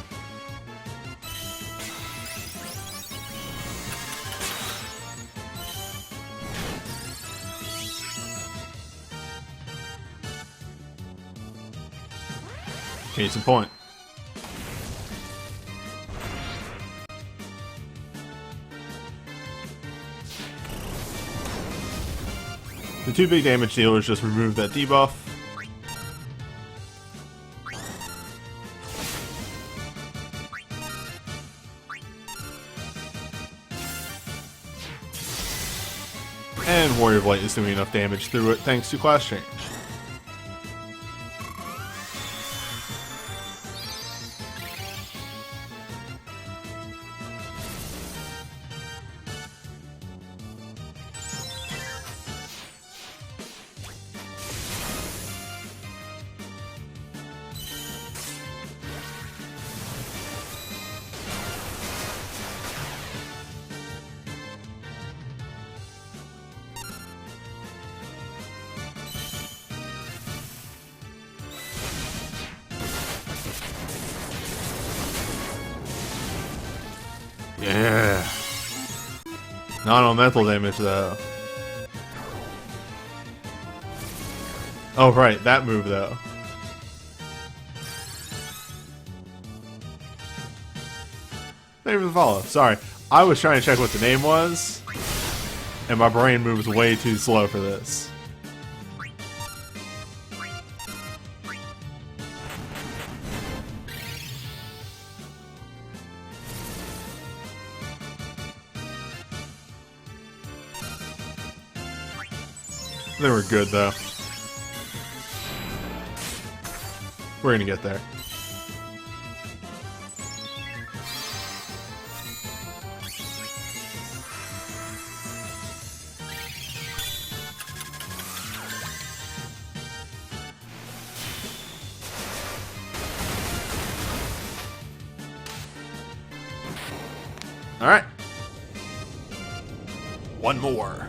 Speaker 1: Case in point. The two big damage dealers just remove that debuff. And Warrior of Light is doing enough damage through it thanks to class change. Yeah. Not on mental damage though. Oh right, that move though. Thank you for the follow. Sorry. I was trying to check what the name was, and my brain moves way too slow for this. They were good, though. We're gonna get there. All right. One more.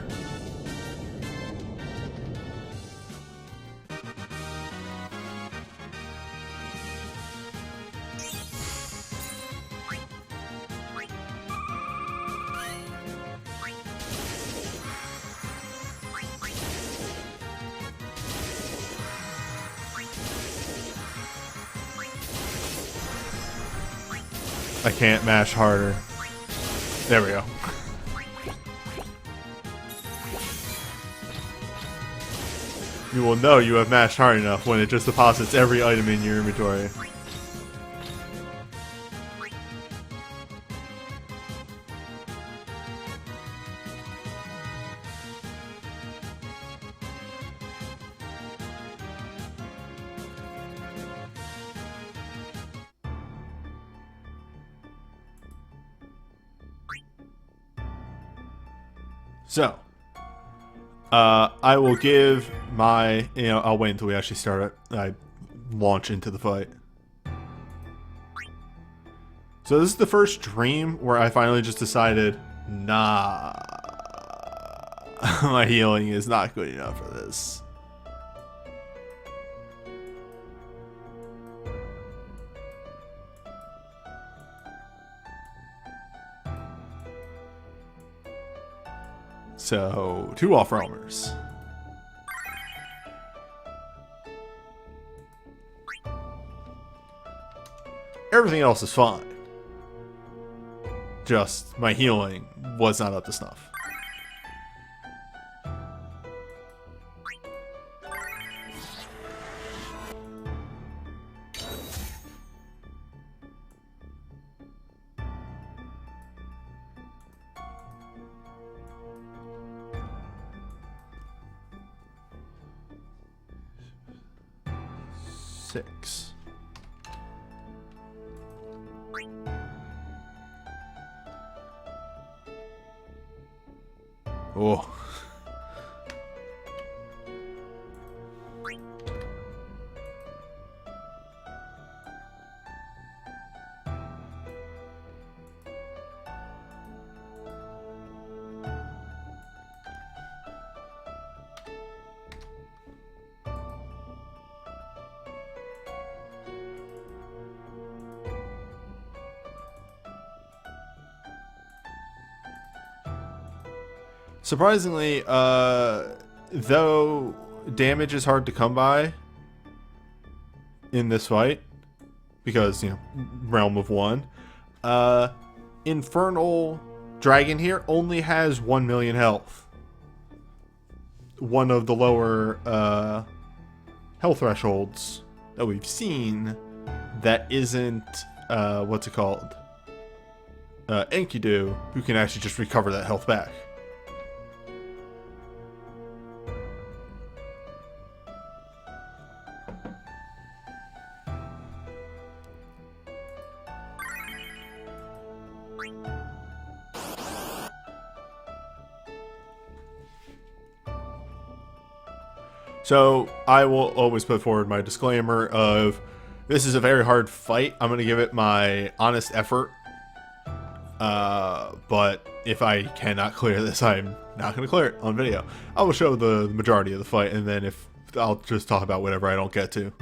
Speaker 1: I can't mash harder. There we go. You will know you have mashed hard enough when it just deposits every item in your inventory. So, I will give my, I'll wait until we actually start it. I launch into the fight. So this is the first dream where I finally just decided, nah, my healing is not good enough for this. So, 2 off-roamers. Everything else is fine. Just, my healing was not up to snuff. 6. Oh. Surprisingly, though damage is hard to come by in this fight, because, you know, realm of 1, Infernal Dragon here only has 1 million health. One of the lower health thresholds that we've seen that isn't, what's it called? Enkidu, who can actually just recover that health back. So I will always put forward my disclaimer of this is a very hard fight. I'm going to give it my honest effort. But if I cannot clear this, I'm not going to clear it on video. I will show the majority of the fight, and then if I'll just talk about whatever I don't get to.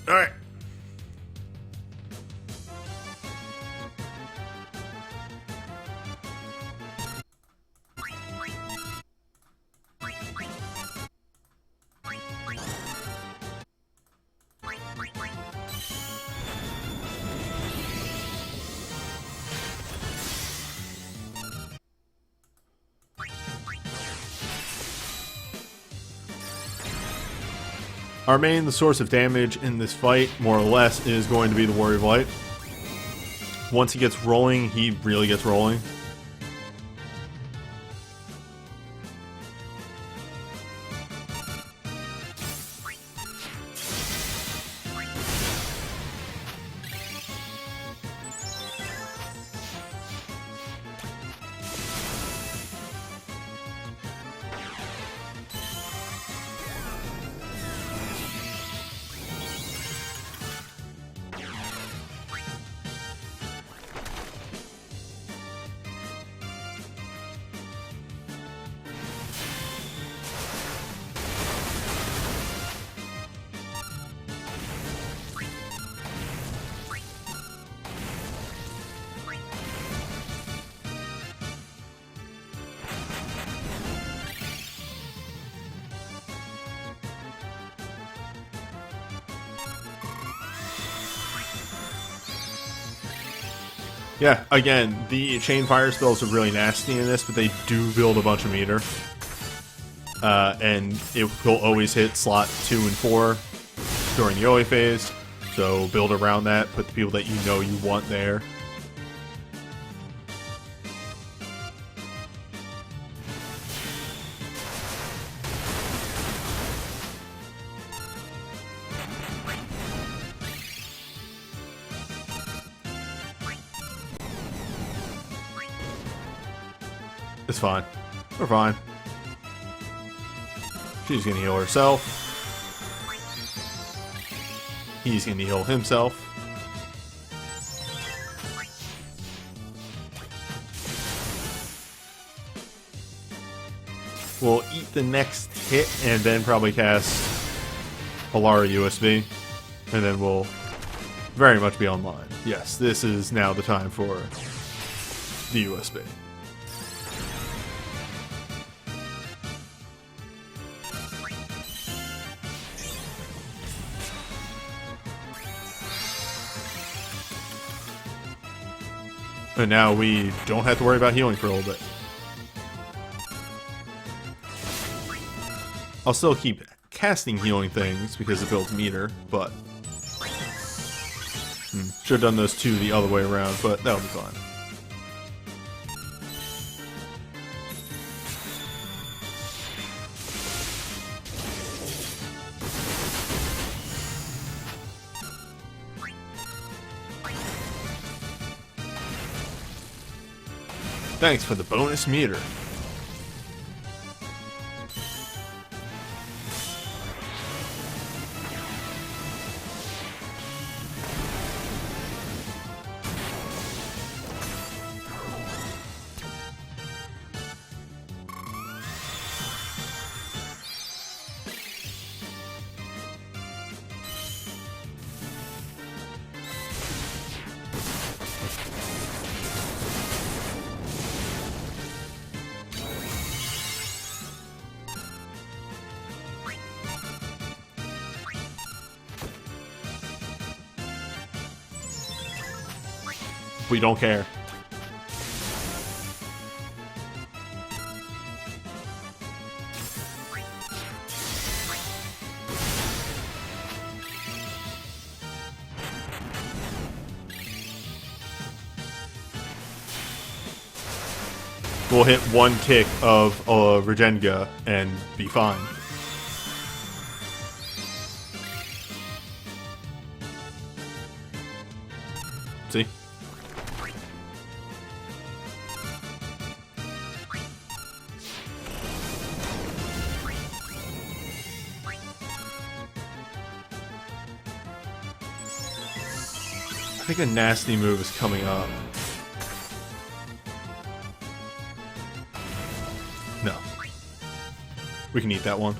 Speaker 1: All right. Our main source of damage in this fight, more or less, is going to be the Warrior of Light. Once he gets rolling, he really gets rolling. Yeah, again, the chain fire spells are really nasty in this, but they do build a bunch of meter. And it will always hit slot 2 and 4 during the OA phase, so build around that, put the people that you know you want there. It's fine. We're fine. She's gonna heal herself. He's gonna heal himself. We'll eat the next hit and then probably cast Alara USB. And then we'll very much be online. Yes, this is now the time for the USB. And now we don't have to worry about healing for a little bit. I'll still keep casting healing things because it builds meter, but should have done those two the other way around, but that'll be fine. Thanks for the bonus meter. We don't care. We'll hit one tick of Regenga and be fine. See? I think a nasty move is coming up. No. We can eat that one.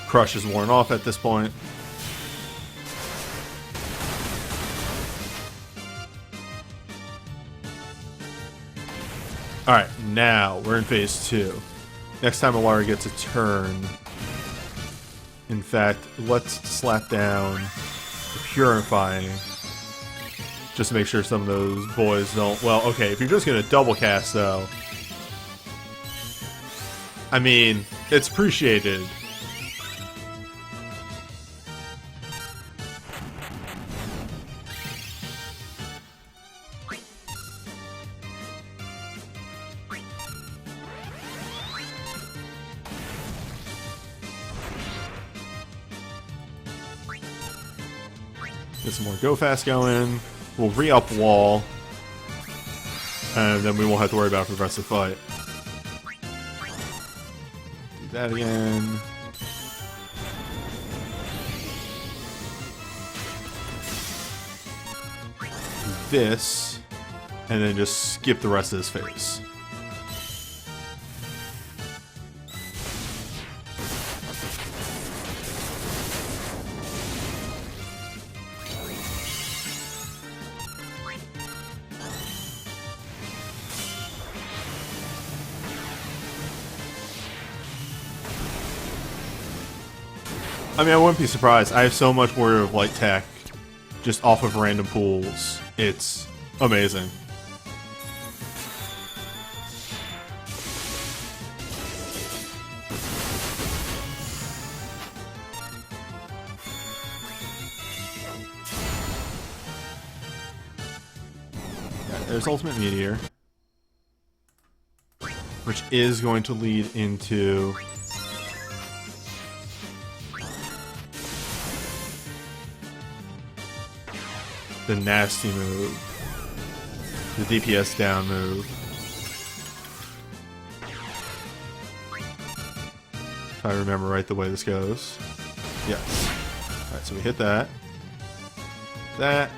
Speaker 1: Crush is worn off at this point. Alright, now we're in phase 2. Next time a water gets a turn. In fact, let's slap down the Purifying. Just to make sure some of those boys don't... Well, okay, if you're just going to double cast, though... I mean, it's appreciated. Get some more go fast going. We'll re-up wall. And then we won't have to worry about it for the rest of the fight. Do that again. Do this. And then just skip the rest of his phase. I mean, I wouldn't be surprised. I have so much more of like tech just off of random pools. It's amazing. Yeah, there's Ultimate Meteor, which is going to lead into the nasty move, the DPS down move. If I remember right the way this goes. Yes. Alright, so we hit that. That.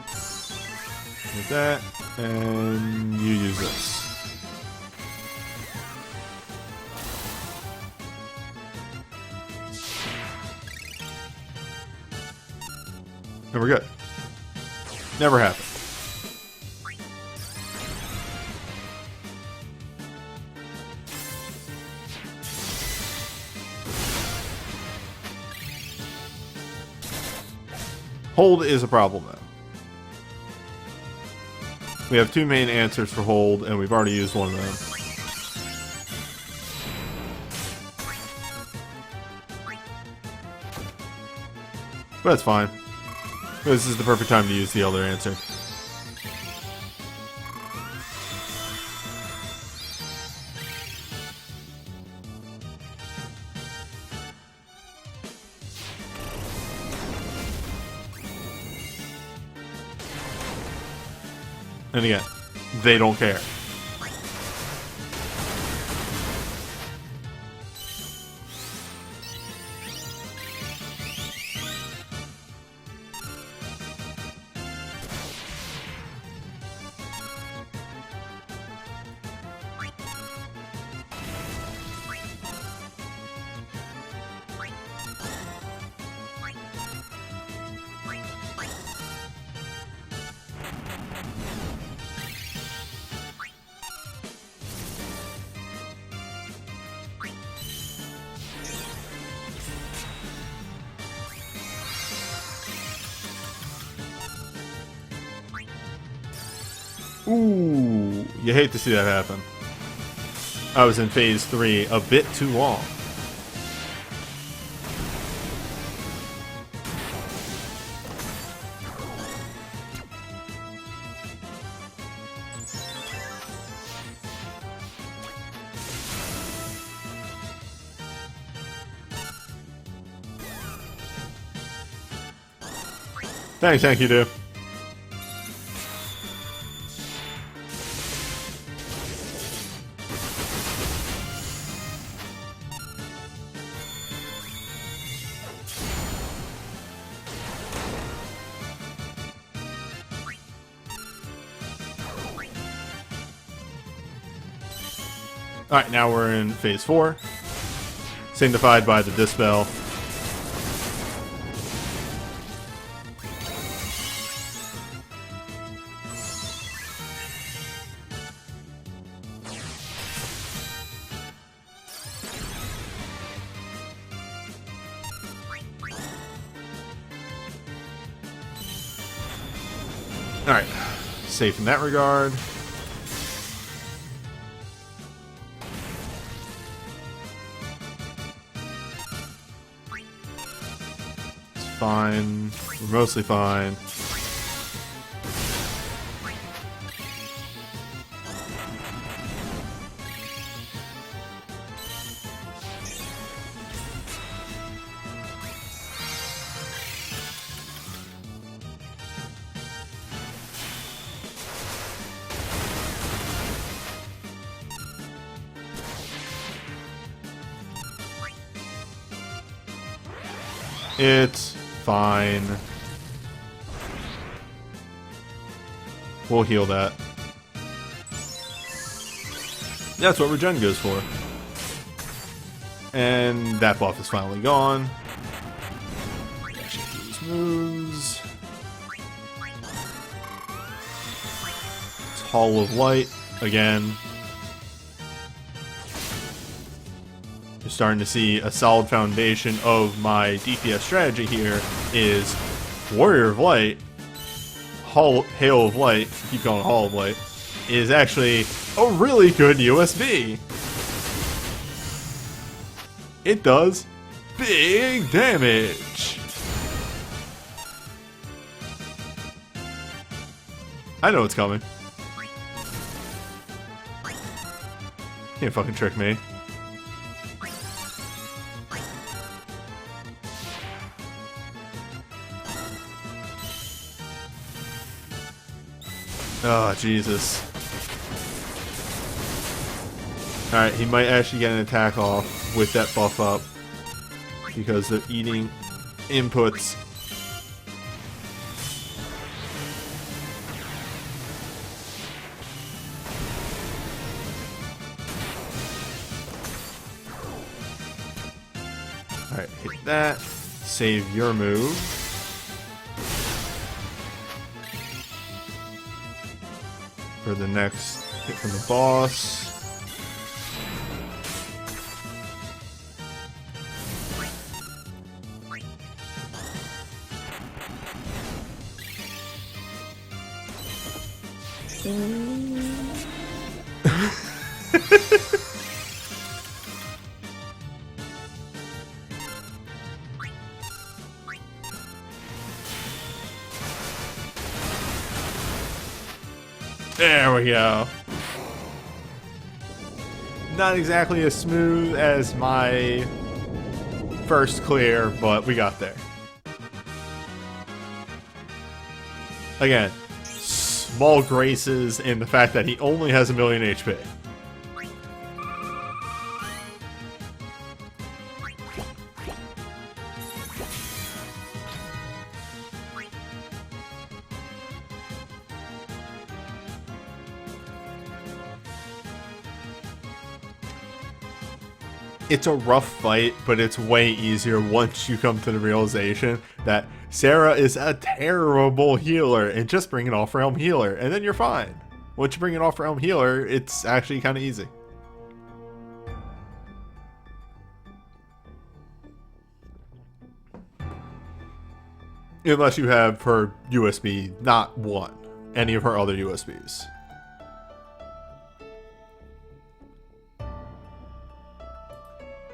Speaker 1: Hit that. And you use this. And we're good. Never happened. Hold is a problem, though. We have two main answers for hold, and we've already used one of them. But that's fine. This is the perfect time to use the other answer. And again, they don't care. Ooh, you hate to see that happen. I was in phase 3 a bit too long. Thank you, dude. Alright, now we're in phase 4, signified by the Dispel. Alright, safe in that regard. Fine. We're mostly fine. It's fine. We'll heal that. That's what Regen goes for. And that buff is finally gone. These moves. It's Hall of Light again. You're starting to see a solid foundation of my DPS strategy here is Warrior of Light, Hail of Light, keep calling it Hall of Light, is actually a really good USB. It does big damage. I know it's coming. Can't fucking trick me. Oh, Jesus. Alright, he might actually get an attack off with that buff up. Because they're eating inputs. Alright, hit that. Save your move. For the next hit from the boss. There we go. Not exactly as smooth as my first clear, but we got there. Again, small graces in the fact that he only has 1,000,000 HP. It's a rough fight, but it's way easier once you come to the realization that Sarah is a terrible healer, and just bring an off-realm healer, and then you're fine. Once you bring an off-realm healer, it's actually kind of easy. Unless you have her USB, not one, any of her other USBs.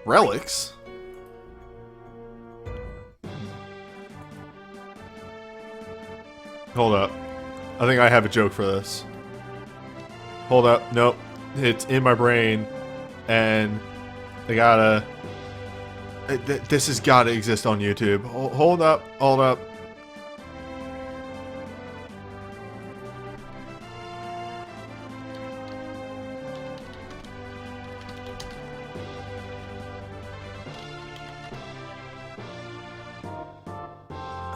Speaker 1: Relics? Hold up. I think I have a joke for this. Hold up. Nope. It's in my brain. And I gotta... This has gotta exist on YouTube. Hold up. Hold up.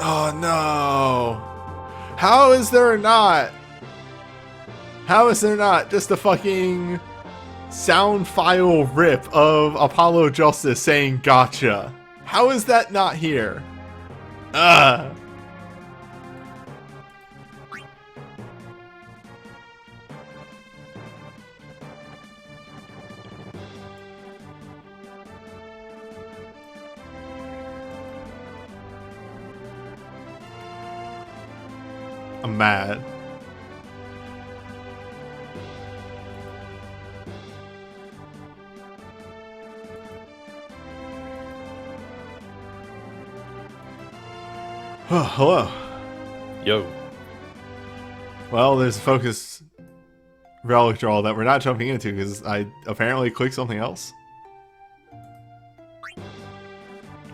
Speaker 1: Oh no! How is there not? How is there not just a fucking sound file rip of Apollo Justice saying gotcha? How is that not here? Ugh! I'm mad. Oh, hello.
Speaker 2: Yo.
Speaker 1: Well, there's a focus relic draw that we're not jumping into because I apparently clicked something else.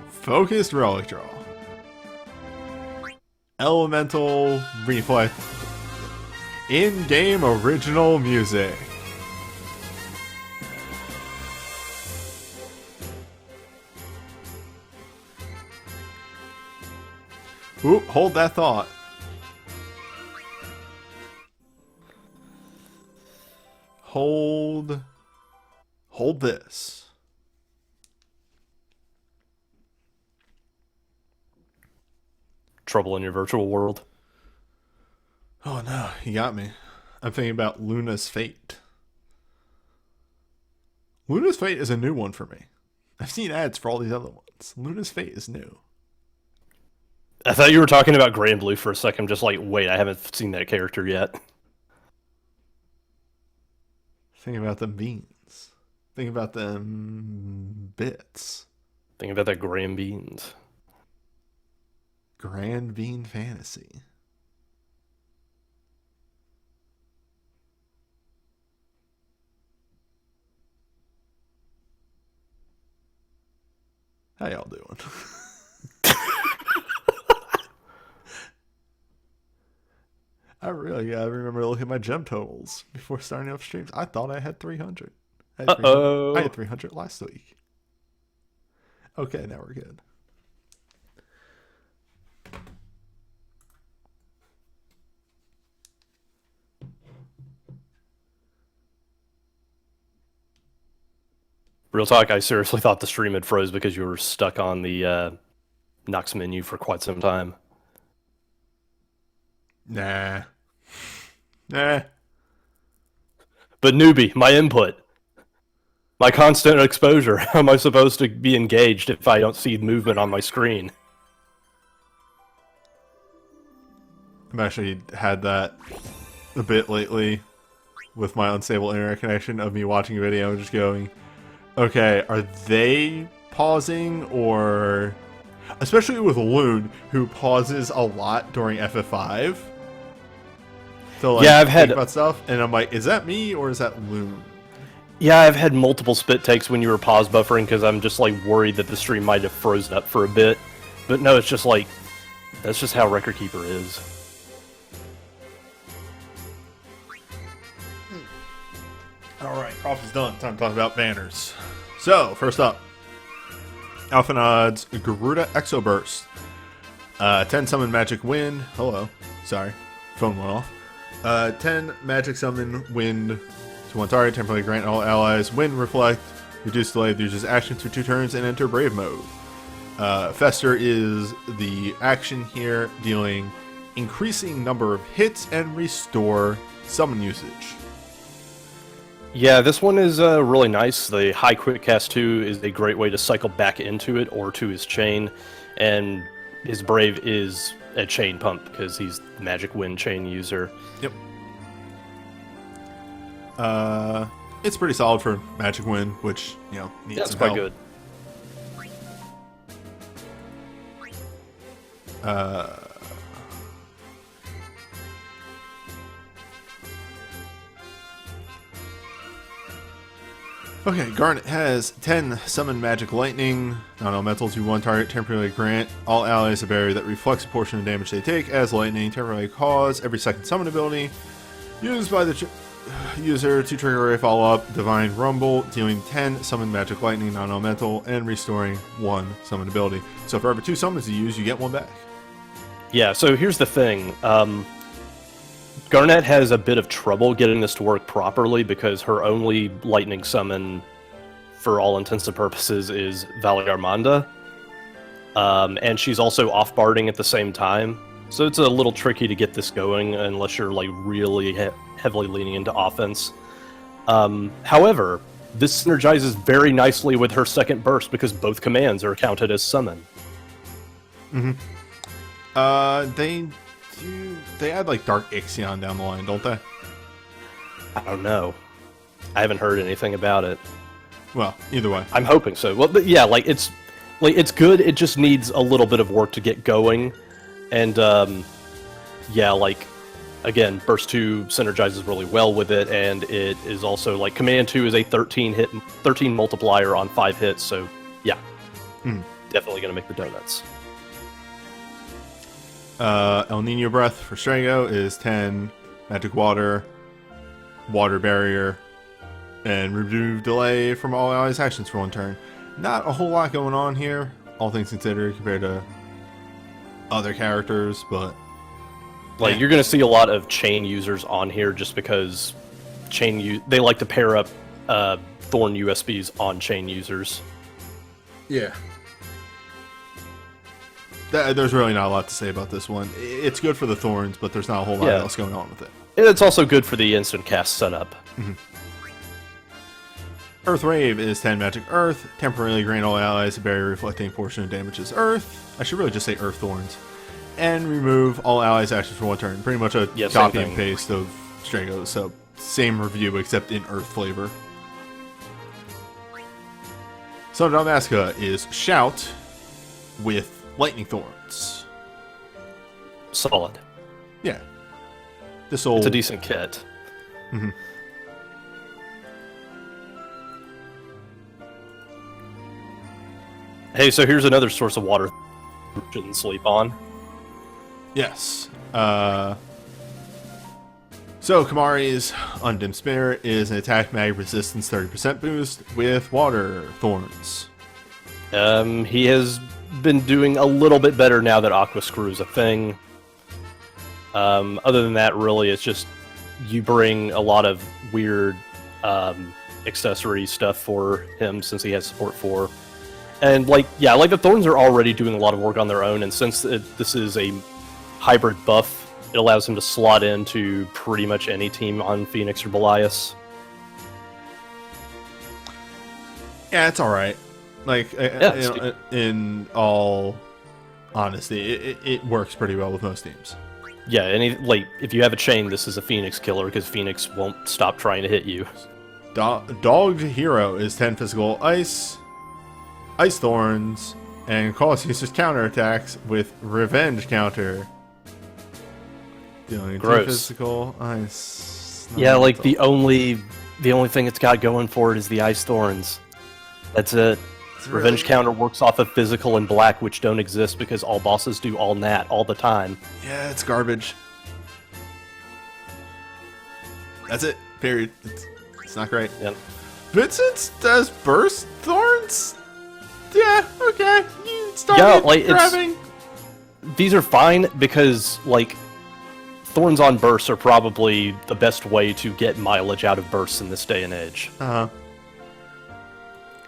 Speaker 1: Focused relic draw. Elemental reflect. In-game original music. Oop, hold that thought. Hold this.
Speaker 2: Trouble in your virtual world.
Speaker 1: Oh no, you got me. I'm thinking about Luna's Fate. Luna's Fate is a new one for me. I've seen ads for all these other ones. Luna's Fate is new.
Speaker 2: I thought you were talking about Gray and Blue for a second. I'm just like, wait, I haven't seen that character yet.
Speaker 1: Think about them beans. Think about them bits.
Speaker 2: Think about that Gray and Beans.
Speaker 1: Grand Bean Fantasy. How y'all doing? I really gotta remember to look at my gem totals before starting up streams. I thought I had 300. I had 300 last week. Okay, now we're good.
Speaker 2: Real talk, I seriously thought the stream had froze because you were stuck on the Nox menu for quite some time.
Speaker 1: Nah.
Speaker 2: But newbie, my input. My constant exposure. How am I supposed to be engaged if I don't see movement on my screen?
Speaker 1: I've actually had that a bit lately with my unstable internet connection of me watching a video and just going, okay, are they pausing or... Especially with Loon, who pauses a lot during FF5. So like,
Speaker 2: yeah, I've had
Speaker 1: about stuff, and I'm like, is that me or is that Loon?
Speaker 2: Yeah, I've had multiple spit takes when you were pause buffering because I'm just like worried that the stream might have frozen up for a bit. But no, it's just like, that's just how Record Keeper is.
Speaker 1: Coffee's done. Time to talk about banners. So, first up, Alphanod's Garuda Exoburst. 10 summon magic wind. Hello. Sorry. Phone went off. 10 magic summon wind to one target. Temporarily grant all allies wind reflect. Reduce delay. Uses action for 2 turns and enter brave mode. Fester is the action here, dealing increasing number of hits and restore summon usage.
Speaker 2: Yeah, this one is really nice. The high quick cast 2 is a great way to cycle back into it or to his chain, and his brave is a chain pump because he's the magic wind chain user.
Speaker 1: Yep. It's pretty solid for magic wind, which needs
Speaker 2: That's
Speaker 1: some
Speaker 2: quite
Speaker 1: help.
Speaker 2: good.
Speaker 1: Okay, Garnet has 10 summon magic lightning, non-elemental to one target, temporarily grant all allies a barrier that reflects a portion of damage they take as lightning, temporarily cause every second summon ability used by the user to trigger a follow-up Divine Rumble, dealing 10 summon magic lightning, non-elemental, and restoring 1 summon ability. So for every 2 summons you use, you get 1 back.
Speaker 2: Yeah, so here's the thing. Garnet has a bit of trouble getting this to work properly because her only lightning summon, for all intents and purposes, is Valiarmanda. And she's also off-barding at the same time. So it's a little tricky to get this going unless you're like really heavily leaning into offense. However, this synergizes very nicely with her second burst because both commands are counted as summon.
Speaker 1: Mm-hmm. They add like Dark Ixion down the line, don't they?
Speaker 2: I don't know. I haven't heard anything about it.
Speaker 1: Well, either way.
Speaker 2: I'm hoping so. Well, but yeah, it's good. It just needs a little bit of work to get going. And yeah, like again, Burst 2 synergizes really well with it, and it is also like Command 2 is a 13 multiplier on 5 hits. So yeah, definitely gonna make the donuts.
Speaker 1: El Nino Breath for Strago is 10 magic water, water barrier, and remove delay from all allies' actions for 1 turn. Not a whole lot going on here, all things considered, compared to other characters, but
Speaker 2: like you're gonna see a lot of chain users on here just because they like to pair up Thorn USBs on chain users.
Speaker 1: Yeah. There's really not a lot to say about this one. It's good for the Thorns, but there's not a whole lot else going on with it.
Speaker 2: It's also good for the instant cast setup.
Speaker 1: Mm-hmm. Earth Rave is 10 magic earth, temporarily grant all allies a barrier reflecting portion of damages earth. I should really just say Earth Thorns. And remove all allies' actions for 1 turn. Pretty much a copy and paste of Strago, so same review except in earth flavor. So Dalmasca is Shout with Lightning Thorns.
Speaker 2: Solid.
Speaker 1: Yeah. It's
Speaker 2: a decent kit.
Speaker 1: Mm-hmm.
Speaker 2: Hey, so here's another source of water you shouldn't sleep on.
Speaker 1: Yes. So Kamari's Undimmed Spirit is an attack mag resistance 30% boost with water thorns.
Speaker 2: He has been doing a little bit better now that Aqua Screw is a thing. Other than that, really, it's just you bring a lot of weird accessory stuff for him since he has support 4. And the Thorns are already doing a lot of work on their own, and since this is a hybrid buff, it allows him to slot into pretty much any team on Phoenix or Belias.
Speaker 1: Yeah, it's alright. In all honesty, it works pretty well with most teams.
Speaker 2: Yeah, if you have a chain, this is a Phoenix killer, because Phoenix won't stop trying to hit you.
Speaker 1: Dogged Hero is 10 physical ice thorns, and cause users counterattacks with revenge counter. Dealing 2 physical ice.
Speaker 2: Yeah, the only thing it's got going for it is the ice thorns. That's it. Revenge counter works off of physical and black, which don't exist because all bosses do all nat all the time.
Speaker 1: Yeah, it's garbage. That's it. Period. It's not great.
Speaker 2: Yeah.
Speaker 1: Vincent does burst thorns? Yeah, okay. You
Speaker 2: Yeah,
Speaker 1: started
Speaker 2: like,
Speaker 1: grabbing.
Speaker 2: these are fine because, like, thorns on bursts are probably the best way to get mileage out of bursts in this day and age.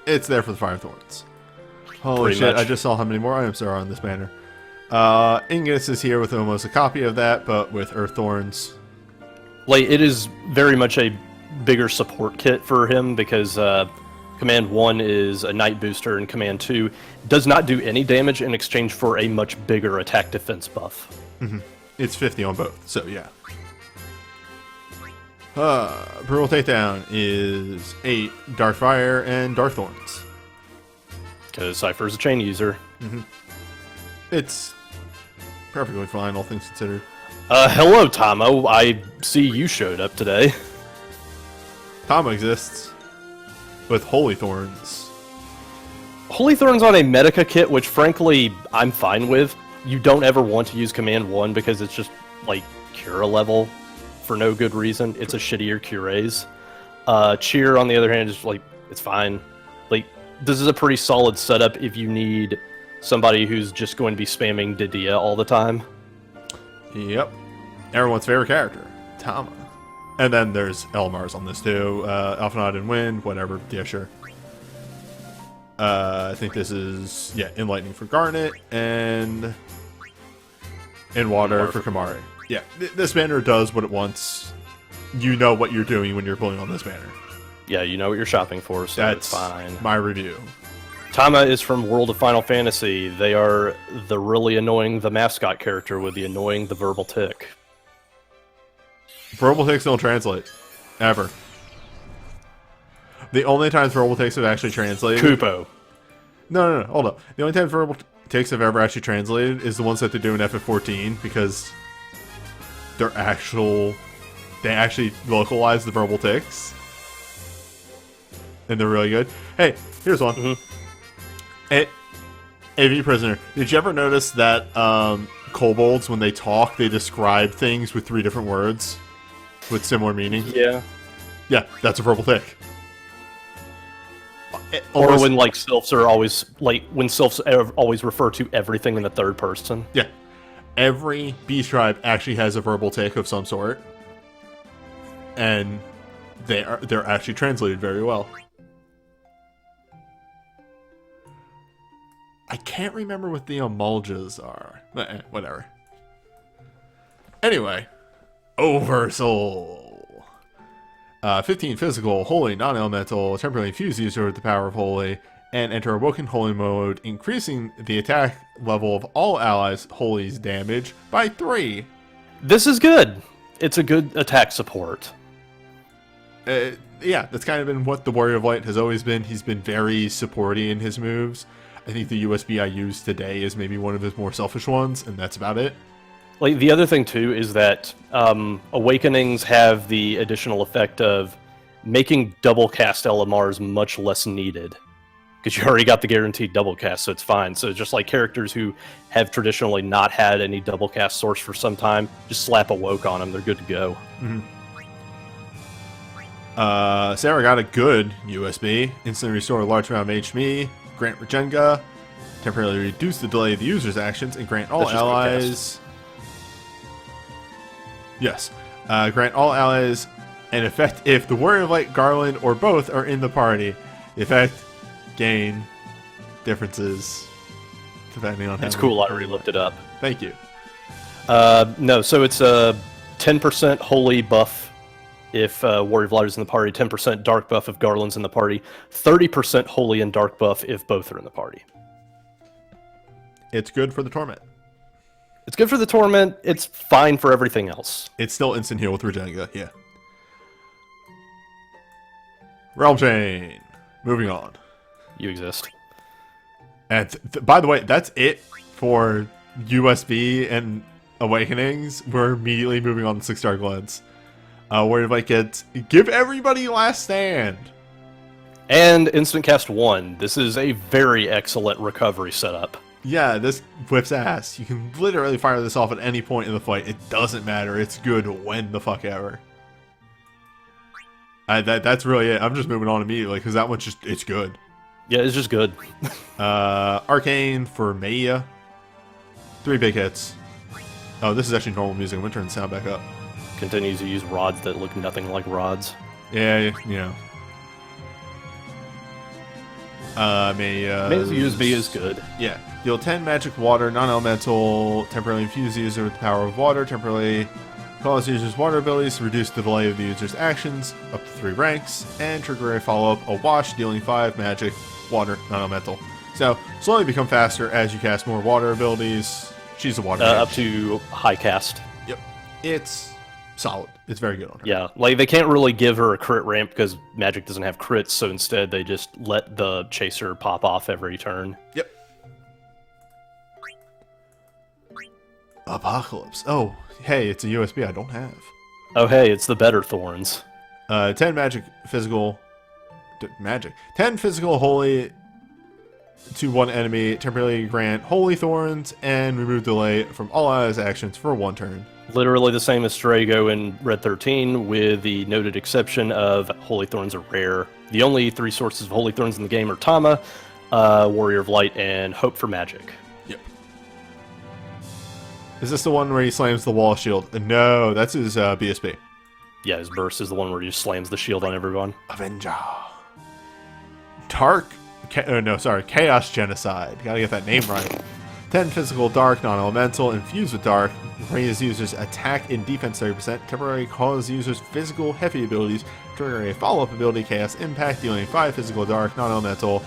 Speaker 1: It's there for the fire thorns. Holy
Speaker 2: Pretty
Speaker 1: shit,
Speaker 2: much.
Speaker 1: I just saw how many more items there are on this banner. Ingus is here with almost a copy of that, but with earth thorns.
Speaker 2: Like, it is very much a bigger support kit for him because Command 1 is a Night Booster and Command 2 does not do any damage in exchange for a much bigger attack defense buff.
Speaker 1: It's 50 on both, so yeah. Brutal Takedown is 8 Dark Fire and Dark Thorns.
Speaker 2: Because Cypher's a chain user.
Speaker 1: It's perfectly fine, all things considered.
Speaker 2: Hello, Tomo. I see you showed up today.
Speaker 1: Tom exists with Holy Thorns.
Speaker 2: Holy Thorns on a Medica kit, which frankly, I'm fine with. You don't ever want to use Command 1 because it's just, like, Cura level for no good reason. It's a shittier Curaze. Cheer, on the other hand, is, like, it's fine. Like, this is a pretty solid setup if you need somebody who's just going to be spamming Didia all the time.
Speaker 1: Yep. Everyone's favorite character, Tama. And then there's Elmar's on this too. Alphanod and Wind, whatever. Yeah, sure. I think this is, yeah, Enlightening for Garnet and Water for Kamari. Yeah, this banner does what it wants. You know what you're doing when you're pulling on this banner.
Speaker 2: Yeah, you know what you're shopping for, so
Speaker 1: That's
Speaker 2: it's fine.
Speaker 1: my review.
Speaker 2: Tama is from World of Final Fantasy. They are the really annoying the mascot character with the annoying the verbal tick.
Speaker 1: Verbal ticks don't translate. Ever. The only times verbal ticks have actually translated...
Speaker 2: Kupo.
Speaker 1: No, hold up. The only time verbal ticks have ever actually translated is the ones that they do in FF14 because they're actual... They actually localize the verbal ticks. And they're really good. Hey, here's one. Hey, AV Prisoner, did you ever notice that kobolds, when they talk, they describe things with 3 different words with similar meaning?
Speaker 2: Yeah.
Speaker 1: Yeah, that's a verbal tick.
Speaker 2: Or when, like, sylphs are always, like, when sylphs always refer to everything in the third person.
Speaker 1: Yeah. Every beast tribe actually has a verbal tick of some sort. And they're actually translated very well. I can't remember what the emulgas are. But whatever. Anyway. Oversoul. 15 physical, holy, non-elemental, temporarily infused user with the power of holy, and enter Awoken Holy mode, increasing the attack level of all allies' holy's damage by 3.
Speaker 2: This is good. It's a good attack support.
Speaker 1: Yeah, that's kind of been what the Warrior of Light has always been. He's been very supporty in his moves. I think the USB I use today is maybe one of his more selfish ones, and that's about it.
Speaker 2: Like, the other thing, too, is that Awakenings have the additional effect of making double cast LMRs much less needed. Because you already got the guaranteed double cast, so it's fine. So just like characters who have traditionally not had any double cast source for some time, just slap Awoke on them, they're good to go.
Speaker 1: Sarah got a good USB. Instantly restore a large amount of HP, grant Regenga, temporarily reduce the delay of the user's actions, and grant all
Speaker 2: That's just
Speaker 1: allies... Yes. Grant all allies an effect if the Warrior of Light, Garland, or both are in the party. The effect gain differences depending on how
Speaker 2: It's
Speaker 1: many
Speaker 2: cool, I
Speaker 1: people
Speaker 2: already
Speaker 1: you
Speaker 2: looked
Speaker 1: like.
Speaker 2: it up.
Speaker 1: Thank you.
Speaker 2: No, so it's a 10% holy buff if Warrior of Light is in the party, 10% dark buff if Garland's in the party, 30% holy and dark buff if both are in the party.
Speaker 1: It's good for the Torment.
Speaker 2: It's good for the Torment, it's fine for everything else.
Speaker 1: It's still instant heal with Regenga, yeah. Realm Chain. Moving on.
Speaker 2: You exist.
Speaker 1: And by the way, that's it for USB and Awakenings. We're immediately moving on to 6-star Glens. Where if I get give everybody Last Stand.
Speaker 2: And Instant Cast 1. This is a very excellent recovery setup.
Speaker 1: Yeah, this whips ass. You can literally fire this off at any point in the fight. It doesn't matter. It's good when the fuck ever. That's really it. I'm just moving on immediately because that one's just, it's good.
Speaker 2: Yeah, it's just good.
Speaker 1: Arcane for Maya. 3 big hits. Oh, this is actually normal music. I'm going to turn the sound back up.
Speaker 2: Continues to use rods that look nothing like rods.
Speaker 1: Yeah, you know.
Speaker 2: Maya's USB is good.
Speaker 1: Yeah. Deal 10 magic water, non-elemental, temporarily infuse the user with the power of water, temporarily cause the user's water abilities to reduce the delay of the user's actions up to 3 ranks, and trigger a follow-up, a wash, dealing 5 magic, water, non-elemental. So, slowly become faster as you cast more water abilities. She's a water
Speaker 2: up to high cast.
Speaker 1: Yep. It's solid. It's very good on her.
Speaker 2: Yeah, like they can't really give her a crit ramp because magic doesn't have crits, so instead they just let the chaser pop off every turn.
Speaker 1: Yep. Apocalypse. Oh, hey, it's a USB I don't have.
Speaker 2: Oh, hey, it's the better thorns.
Speaker 1: 10 magic, physical... magic. 10 physical holy to one enemy, temporarily grant holy thorns, and remove delay from all allies' actions for 1 turn.
Speaker 2: Literally the same as Strago in Red 13, with the noted exception of Holy Thorns are rare. The only 3 sources of Holy Thorns in the game are Tama, Warrior of Light, and Hope for Magic.
Speaker 1: Yep. Is this the one where he slams the wall shield? No, that's his BSB.
Speaker 2: Yeah, his burst is the one where he just slams the shield on everyone.
Speaker 1: Avenger. Chaos Genocide. Gotta get that name right. 10 physical dark, non-elemental, infused with dark, raise users' attack and defense 30%, temporarily cause users' physical heavy abilities, trigger a follow-up ability, Chaos Impact, dealing 5 physical dark, non-elemental.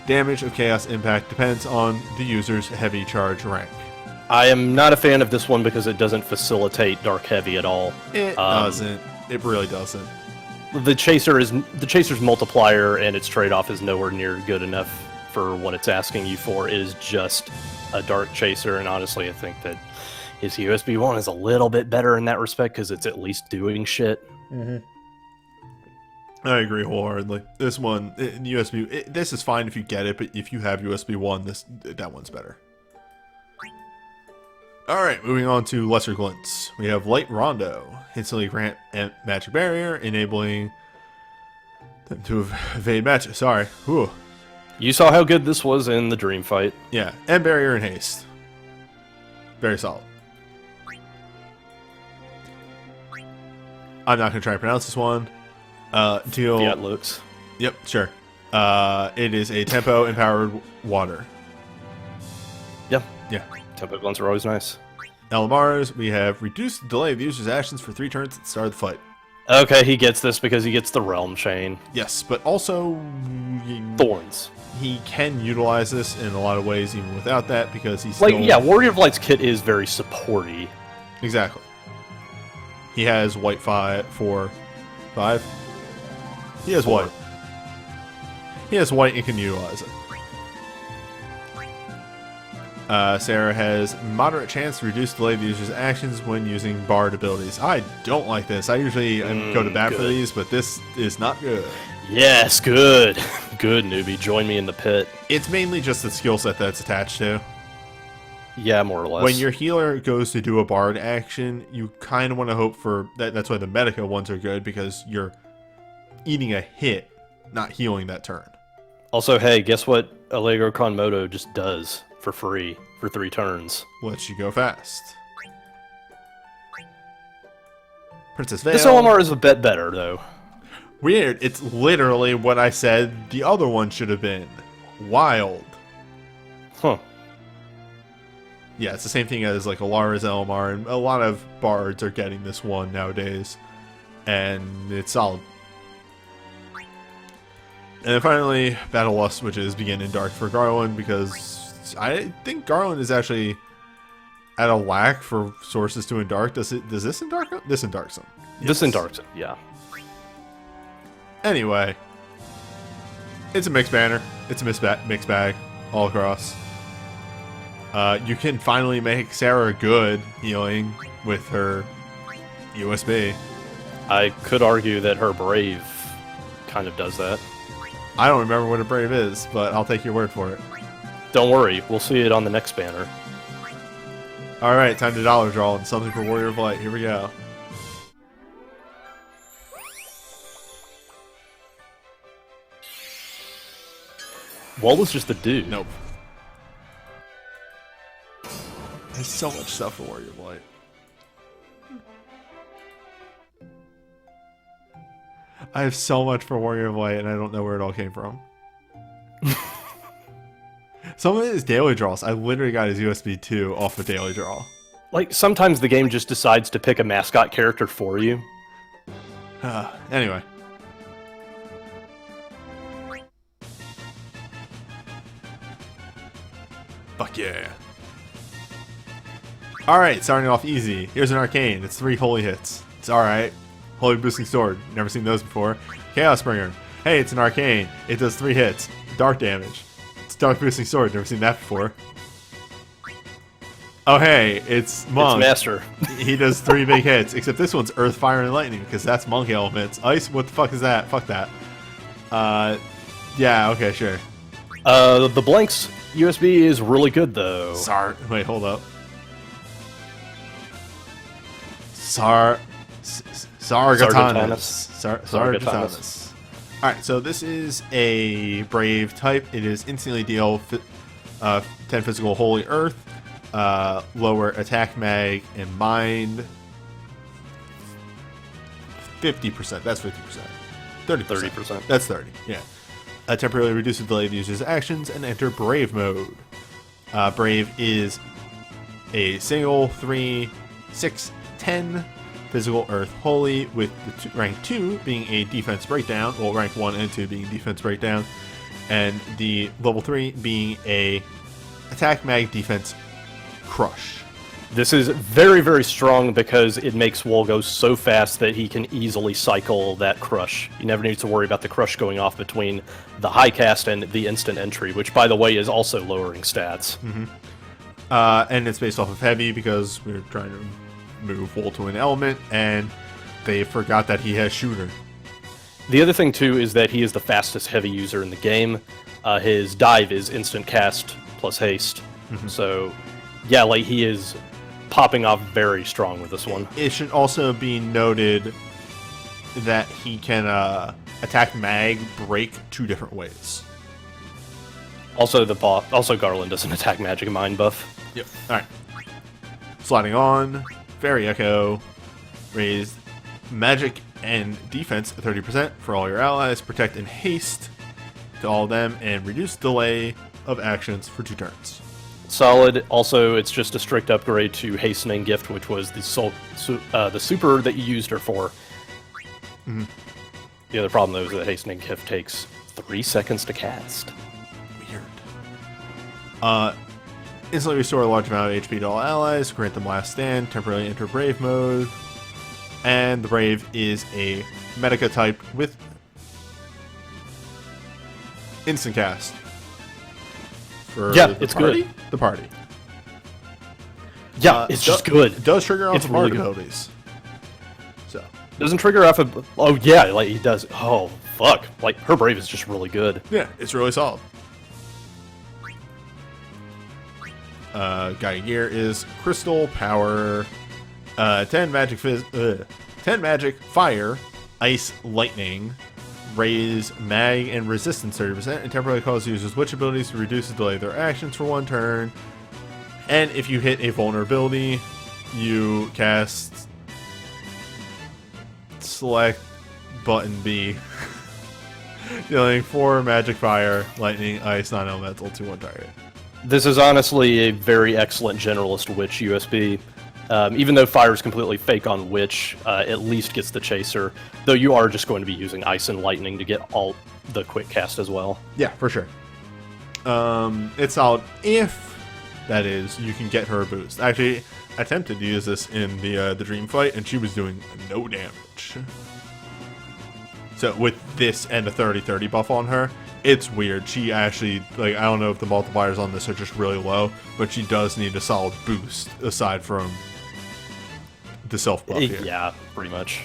Speaker 1: Damage of Chaos Impact depends on the user's heavy charge rank.
Speaker 2: I am not a fan of this one because it doesn't facilitate dark heavy at all.
Speaker 1: It doesn't. It really doesn't.
Speaker 2: The chaser's multiplier and its trade-off is nowhere near good enough for what it's asking you for. It is just a dark chaser, and honestly, I think that his USB 1 is a little bit better in that respect because it's at least doing shit.
Speaker 1: Mm-hmm. I agree wholeheartedly. This one, USB, this is fine if you get it, but if you have USB 1, that one's better. Alright, moving on to Lesser Glints. We have Light Rondo. Instantly grant Magic Barrier, enabling them to evade magic. Sorry. Whew.
Speaker 2: You saw how good this was in the Dream Fight.
Speaker 1: Yeah, and Barrier and Haste. Very solid. I'm not going to try and pronounce this one. Deal...
Speaker 2: Yeah, it looks.
Speaker 1: Yep, sure. It is a tempo-empowered water.
Speaker 2: Yeah.
Speaker 1: Yeah.
Speaker 2: Tempo ones are always nice.
Speaker 1: LMRs, we have reduced the delay of the user's actions for 3 turns at the start of the fight.
Speaker 2: Okay, he gets this because he gets the Realm Chain.
Speaker 1: Yes, but also...
Speaker 2: Thorns.
Speaker 1: He can utilize this in a lot of ways even without that because he's still...
Speaker 2: Like, yeah, Warrior of Light's kit is very supporty.
Speaker 1: Exactly. He has white 5 for 5. He has
Speaker 2: 4.
Speaker 1: white. He has white and can utilize it. Sarah has moderate chance to reduce delay of the user's actions when using Bard abilities. I don't like this. I usually go to bat for these, but this is not good.
Speaker 2: Yes, good. Good, newbie. Join me in the pit.
Speaker 1: It's mainly just the skill set that's attached to.
Speaker 2: Yeah, more or less.
Speaker 1: When your healer goes to do a Bard action, you kind of want to hope for... That's why the Medica ones are good, because you're eating a hit, not healing that turn.
Speaker 2: Also, hey, guess what Allegro Con Moto just does for free for 3 turns?
Speaker 1: Lets you go fast. Princess Veil.
Speaker 2: This OMR is a bit better, though.
Speaker 1: Weird. It's literally what I said the other one should have been. Wild.
Speaker 2: Huh.
Speaker 1: Yeah, it's the same thing as like Alara's LMR, and a lot of bards are getting this one nowadays. And it's solid. And then finally, Battle Lust, which is Begin in Dark for Garland, because I think Garland is actually at a lack for sources to Endark. Does this Endark them? This Endarks them.
Speaker 2: Yes. This Endarks them, yeah.
Speaker 1: Anyway, it's a mixed banner. It's a mixed bag all across. You can finally make Sarah good healing with her USB.
Speaker 2: I could argue that her Brave kind of does that.
Speaker 1: I don't remember what a Brave is, but I'll take your word for it.
Speaker 2: Don't worry, we'll see it on the next banner.
Speaker 1: Alright, time to dollar draw and something for Warrior of Light. Here we go.
Speaker 2: Walt was just the dude.
Speaker 1: Nope. There's so much stuff for Warrior of Light. I have so much for Warrior of Light, and I don't know where it all came from. Some of it is daily draws. I literally got his USB 2 off of daily draw.
Speaker 2: Like, sometimes the game just decides to pick a mascot character for you.
Speaker 1: Anyway. Fuck yeah. Alright, starting off easy. Here's an arcane. It's 3 holy hits. It's alright. Holy boosting sword. Never seen those before. Chaos Bringer. Hey, it's an arcane. It does 3 hits. Dark damage. It's dark boosting sword. Never seen that before. Oh hey, it's Monk.
Speaker 2: It's Master.
Speaker 1: He does 3 big hits, except this one's Earth, Fire, and Lightning, because that's Monk elements. Ice, what the fuck is that? Fuck that. Yeah, okay, sure.
Speaker 2: The Blank's USB is really good, though.
Speaker 1: Wait, hold up. Sargatanas. Alright, so this is a Brave type. It is instantly deal 10 physical Holy Earth, lower attack mag, and mind 50%. That's 50%. 30%. That's 30, yeah. Temporarily reduce the delay of the user's actions and enter Brave mode. Brave is a single 3, 6, 10 physical Earth Holy, with the rank 2 being a defense breakdown, well, rank 1 and 2 being defense breakdown, and the level 3 being a attack mag defense crush.
Speaker 2: This is very, very strong because it makes Wall go so fast that he can easily cycle that crush. You never need to worry about the crush going off between the high cast and the instant entry, which, by the way, is also lowering stats.
Speaker 1: Mm-hmm. And it's based off of heavy because we're trying to move Wall to an element, and they forgot that he has shooter.
Speaker 2: The other thing, too, is that he is the fastest heavy user in the game. His dive is instant cast plus haste. Mm-hmm. So, yeah, like, he is popping off very strong with this one.
Speaker 1: It should also be noted that he can attack mag break 2 different ways.
Speaker 2: Also, Garland doesn't attack magic mind buff.
Speaker 1: Yep. Alright. Sliding on. Fairy Echo. Raise magic and defense 30% for all your allies. Protect and haste to all of them. And reduce delay of actions for 2 turns.
Speaker 2: Solid. Also, it's just a strict upgrade to Hastening Gift, which was the super that you used her for.
Speaker 1: Mm-hmm.
Speaker 2: The other problem, though, is that Hastening Gift takes 3 seconds to cast.
Speaker 1: Weird. Instantly restore a large amount of HP to all allies. Grant them last stand. Temporarily enter Brave mode. And the Brave is a Medica type with instant cast.
Speaker 2: Yeah, it's good.
Speaker 1: The party.
Speaker 2: Yeah, it's just good.
Speaker 1: It does trigger off
Speaker 2: it's
Speaker 1: of
Speaker 2: really
Speaker 1: art
Speaker 2: good.
Speaker 1: abilities. So
Speaker 2: doesn't trigger off of. Oh yeah, like he does. Oh fuck! Like her Brave is just really good.
Speaker 1: Yeah, it's really solid. Guy gear is Crystal Power, 10 magic 10 magic Fire, Ice, Lightning. Raise mag and resistance 30%, and temporarily cause users witch abilities to reduce the delay of their actions for 1 turn. And if you hit a vulnerability, you cast select button B, dealing 4 magic fire, lightning, ice, non-elemental to 1 target.
Speaker 2: This is honestly a very excellent generalist witch USB. Even though fire is completely fake on witch, at least gets the chaser. Though you are just going to be using ice and lightning to get all the quick cast as well.
Speaker 1: Yeah, for sure. It's solid if, that is, you can get her a boost. Actually, I attempted to use this in the dream fight, and she was doing no damage. So with this and a 30-30 buff on her, it's weird. She actually, like, I don't know if the multipliers on this are just really low, but she does need a solid boost aside from the self buff here.
Speaker 2: Yeah, pretty much.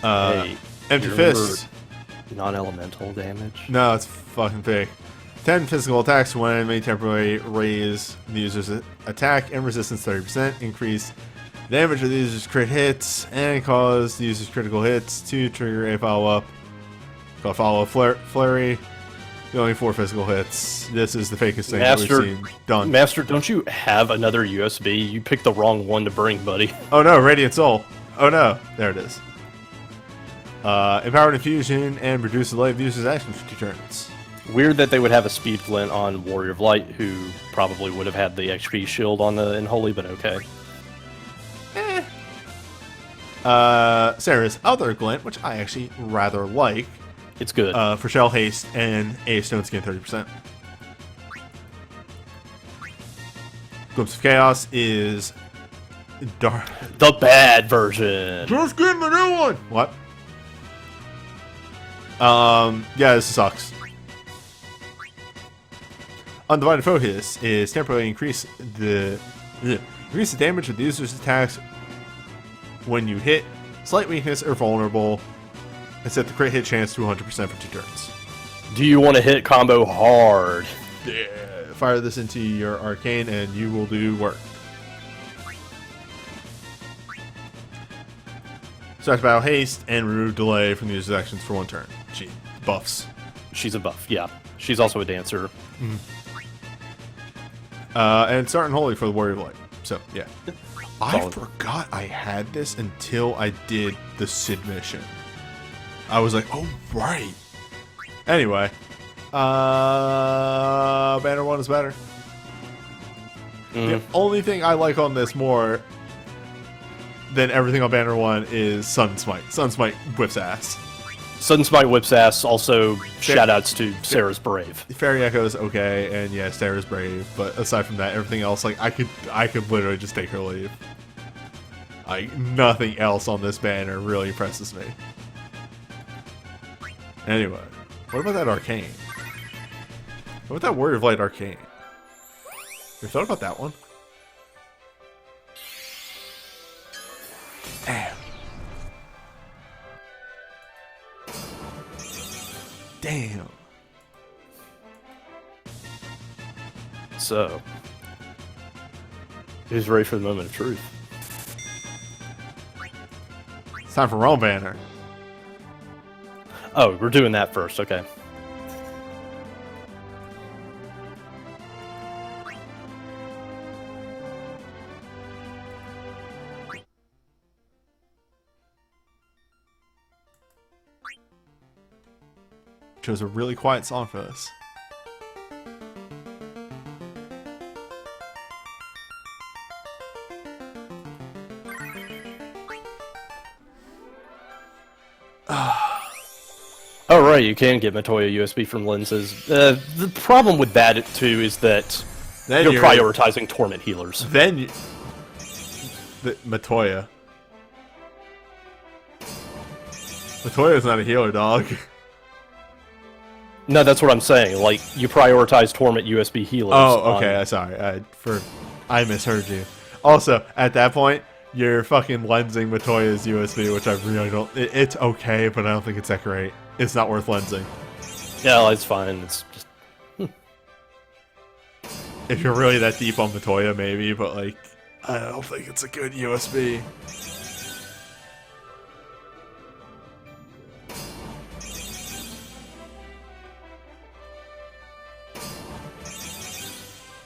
Speaker 1: Empty Fist.
Speaker 2: Non-elemental damage.
Speaker 1: No, it's fucking fake. 10 physical attacks when enemy temporarily raise the user's attack and resistance 30%. Increase damage of the user's crit hits and cause the user's critical hits to trigger a follow-up. Called Follow-Up Flurry. Only 4 physical hits. This is the fakest thing that we've seen done.
Speaker 2: Master, don't you have another USB? You picked the wrong one to bring, buddy.
Speaker 1: Oh no, Radiant Soul. Oh no, there it is. Empowered Infusion and reduce the delay of the user's action for 2 turns.
Speaker 2: Weird that they would have a speed glint on Warrior of Light, who probably would have had the XP shield on the Unholy, but okay.
Speaker 1: Sarah's other glint, which I actually rather like.
Speaker 2: It's good.
Speaker 1: For Shell Haste and a Stone Skin 30%. Glimpse of Chaos is dark.
Speaker 2: The bad version.
Speaker 1: Just get the new one. What? Yeah, this sucks. Undivided Focus is temporarily increase the damage of the user's attacks when you hit slight weakness or vulnerable, and set the crit hit chance to 100% for 2 turns.
Speaker 2: Do you want to hit combo hard?
Speaker 1: Yeah. Fire this into your arcane and you will do work. Start battle haste and remove delay from the user's actions for 1 turn. She buffs.
Speaker 2: She's a buff, yeah. She's also a dancer.
Speaker 1: And start Unholy for the Warrior of Light. So, yeah. I
Speaker 2: Solid.
Speaker 1: forgot I had this until I did the Sid mission. I was like, oh, right. Anyway. Banner 1 is better. The only thing I like on this more than everything on Banner 1 is Sun Smite. Sun Smite whips ass.
Speaker 2: Sudden Smite whips ass. Also, shoutouts to Sarah's Brave.
Speaker 1: Fairy Echo is okay, and yeah, Sarah's brave. But aside from that, everything else, like I could literally just take her leave. Like nothing else on this banner really impresses me. Anyway, what about that arcane? What about that Warrior of Light arcane? You thought about that one? Damn. Damn.
Speaker 2: So, who's ready for the moment of truth?
Speaker 1: It's time for Realm Banner.
Speaker 2: Oh, we're doing that first, okay.
Speaker 1: Chose a really quiet song for this.
Speaker 2: Oh, right, you can get Matoya USB from lenses. The problem with that, too, is that
Speaker 1: Then
Speaker 2: you're prioritizing Torment healers.
Speaker 1: Then you... Matoya. Matoya's not a healer, dog.
Speaker 2: No, that's what I'm saying. Like, you prioritize Torment USB healers.
Speaker 1: Oh, okay. Sorry. I misheard you. Also, at that point, you're fucking lensing Matoya's USB, which I really don't... It's okay, but I don't think it's that great. It's not worth lensing.
Speaker 2: Yeah, it's fine. It's just...
Speaker 1: If you're really that deep on Matoya, maybe, but, like, I don't think it's a good USB.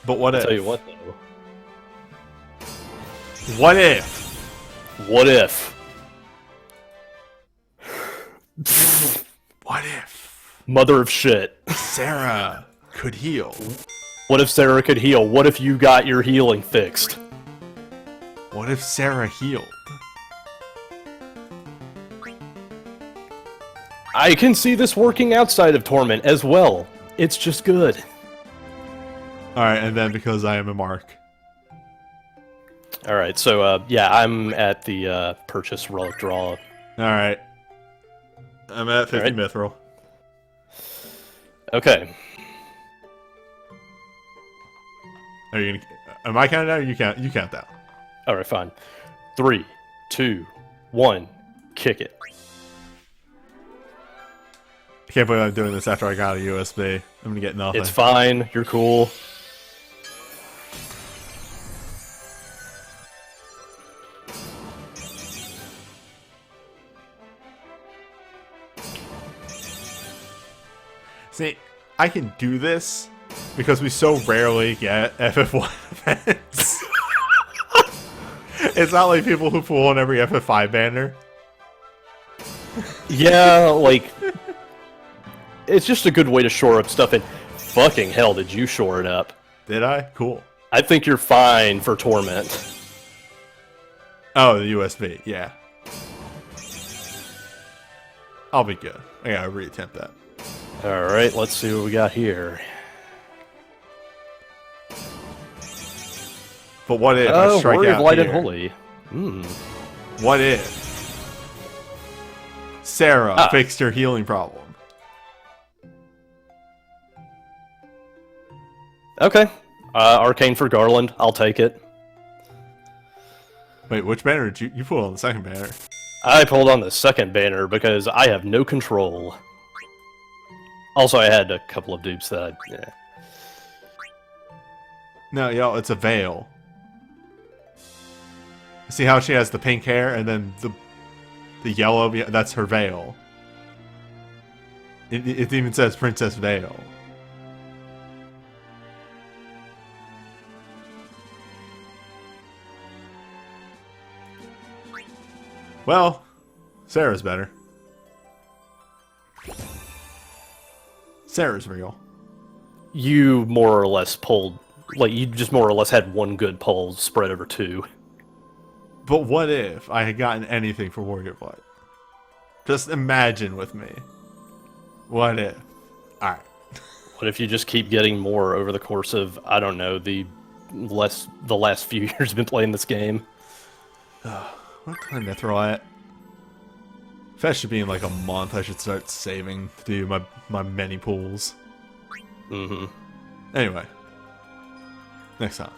Speaker 1: But what if?
Speaker 2: I'll tell you what, though.
Speaker 1: What if?
Speaker 2: What if?
Speaker 1: What if
Speaker 2: Mother of shit.
Speaker 1: Sarah could heal?
Speaker 2: What if Sarah could heal? What if you got your healing fixed?
Speaker 1: What if Sarah healed?
Speaker 2: I can see this working outside of Torment as well. It's just good.
Speaker 1: Alright, and then because I am a mark.
Speaker 2: Alright, so, yeah, I'm at the, purchase relic draw.
Speaker 1: Alright. I'm at 50
Speaker 2: Alright.
Speaker 1: mithril.
Speaker 2: Okay.
Speaker 1: Are you gonna... Am I counting down or you count down?
Speaker 2: Alright, fine. 3, 2, 1, kick it.
Speaker 1: I can't believe I'm doing this after I got a USB. I'm gonna get nothing.
Speaker 2: It's fine, you're cool.
Speaker 1: See, I can do this because we so rarely get FF1 events. It's not like people who pull on every FF5 banner.
Speaker 2: Yeah, like, it's just a good way to shore up stuff, and fucking hell, did you shore it up?
Speaker 1: Did I? Cool.
Speaker 2: I think you're fine for Torment.
Speaker 1: Oh, the USB, yeah. I'll be good. I gotta reattempt that.
Speaker 2: Alright, let's see what we got here.
Speaker 1: But what if I strike
Speaker 2: Warrior of
Speaker 1: out
Speaker 2: Light
Speaker 1: here?
Speaker 2: and Holy. Hmm.
Speaker 1: What if Sarah fixed her healing problem?
Speaker 2: Okay. Arcane for Garland. I'll take it.
Speaker 1: Wait, which banner did you pull on the second banner?
Speaker 2: I pulled on the second banner because I have no control. Also, I had a couple of dupes that yeah.
Speaker 1: No, yo, it's a veil. See how she has the pink hair and then the yellow? That's her veil. It even says Princess Veil. Well, Sarah's better. Sarah's real.
Speaker 2: You more or less pulled, like, you just more or less had one good pull spread over two.
Speaker 1: But what if I had gotten anything for Warrior of Light? Just imagine with me. What if? Alright.
Speaker 2: What if you just keep getting more over the course of, I don't know, the last few years you've been playing this game?
Speaker 1: What kind of mithril at? If that should be in like a month, I should start saving to do my many pools.
Speaker 2: Mm-hmm.
Speaker 1: Anyway. Next time.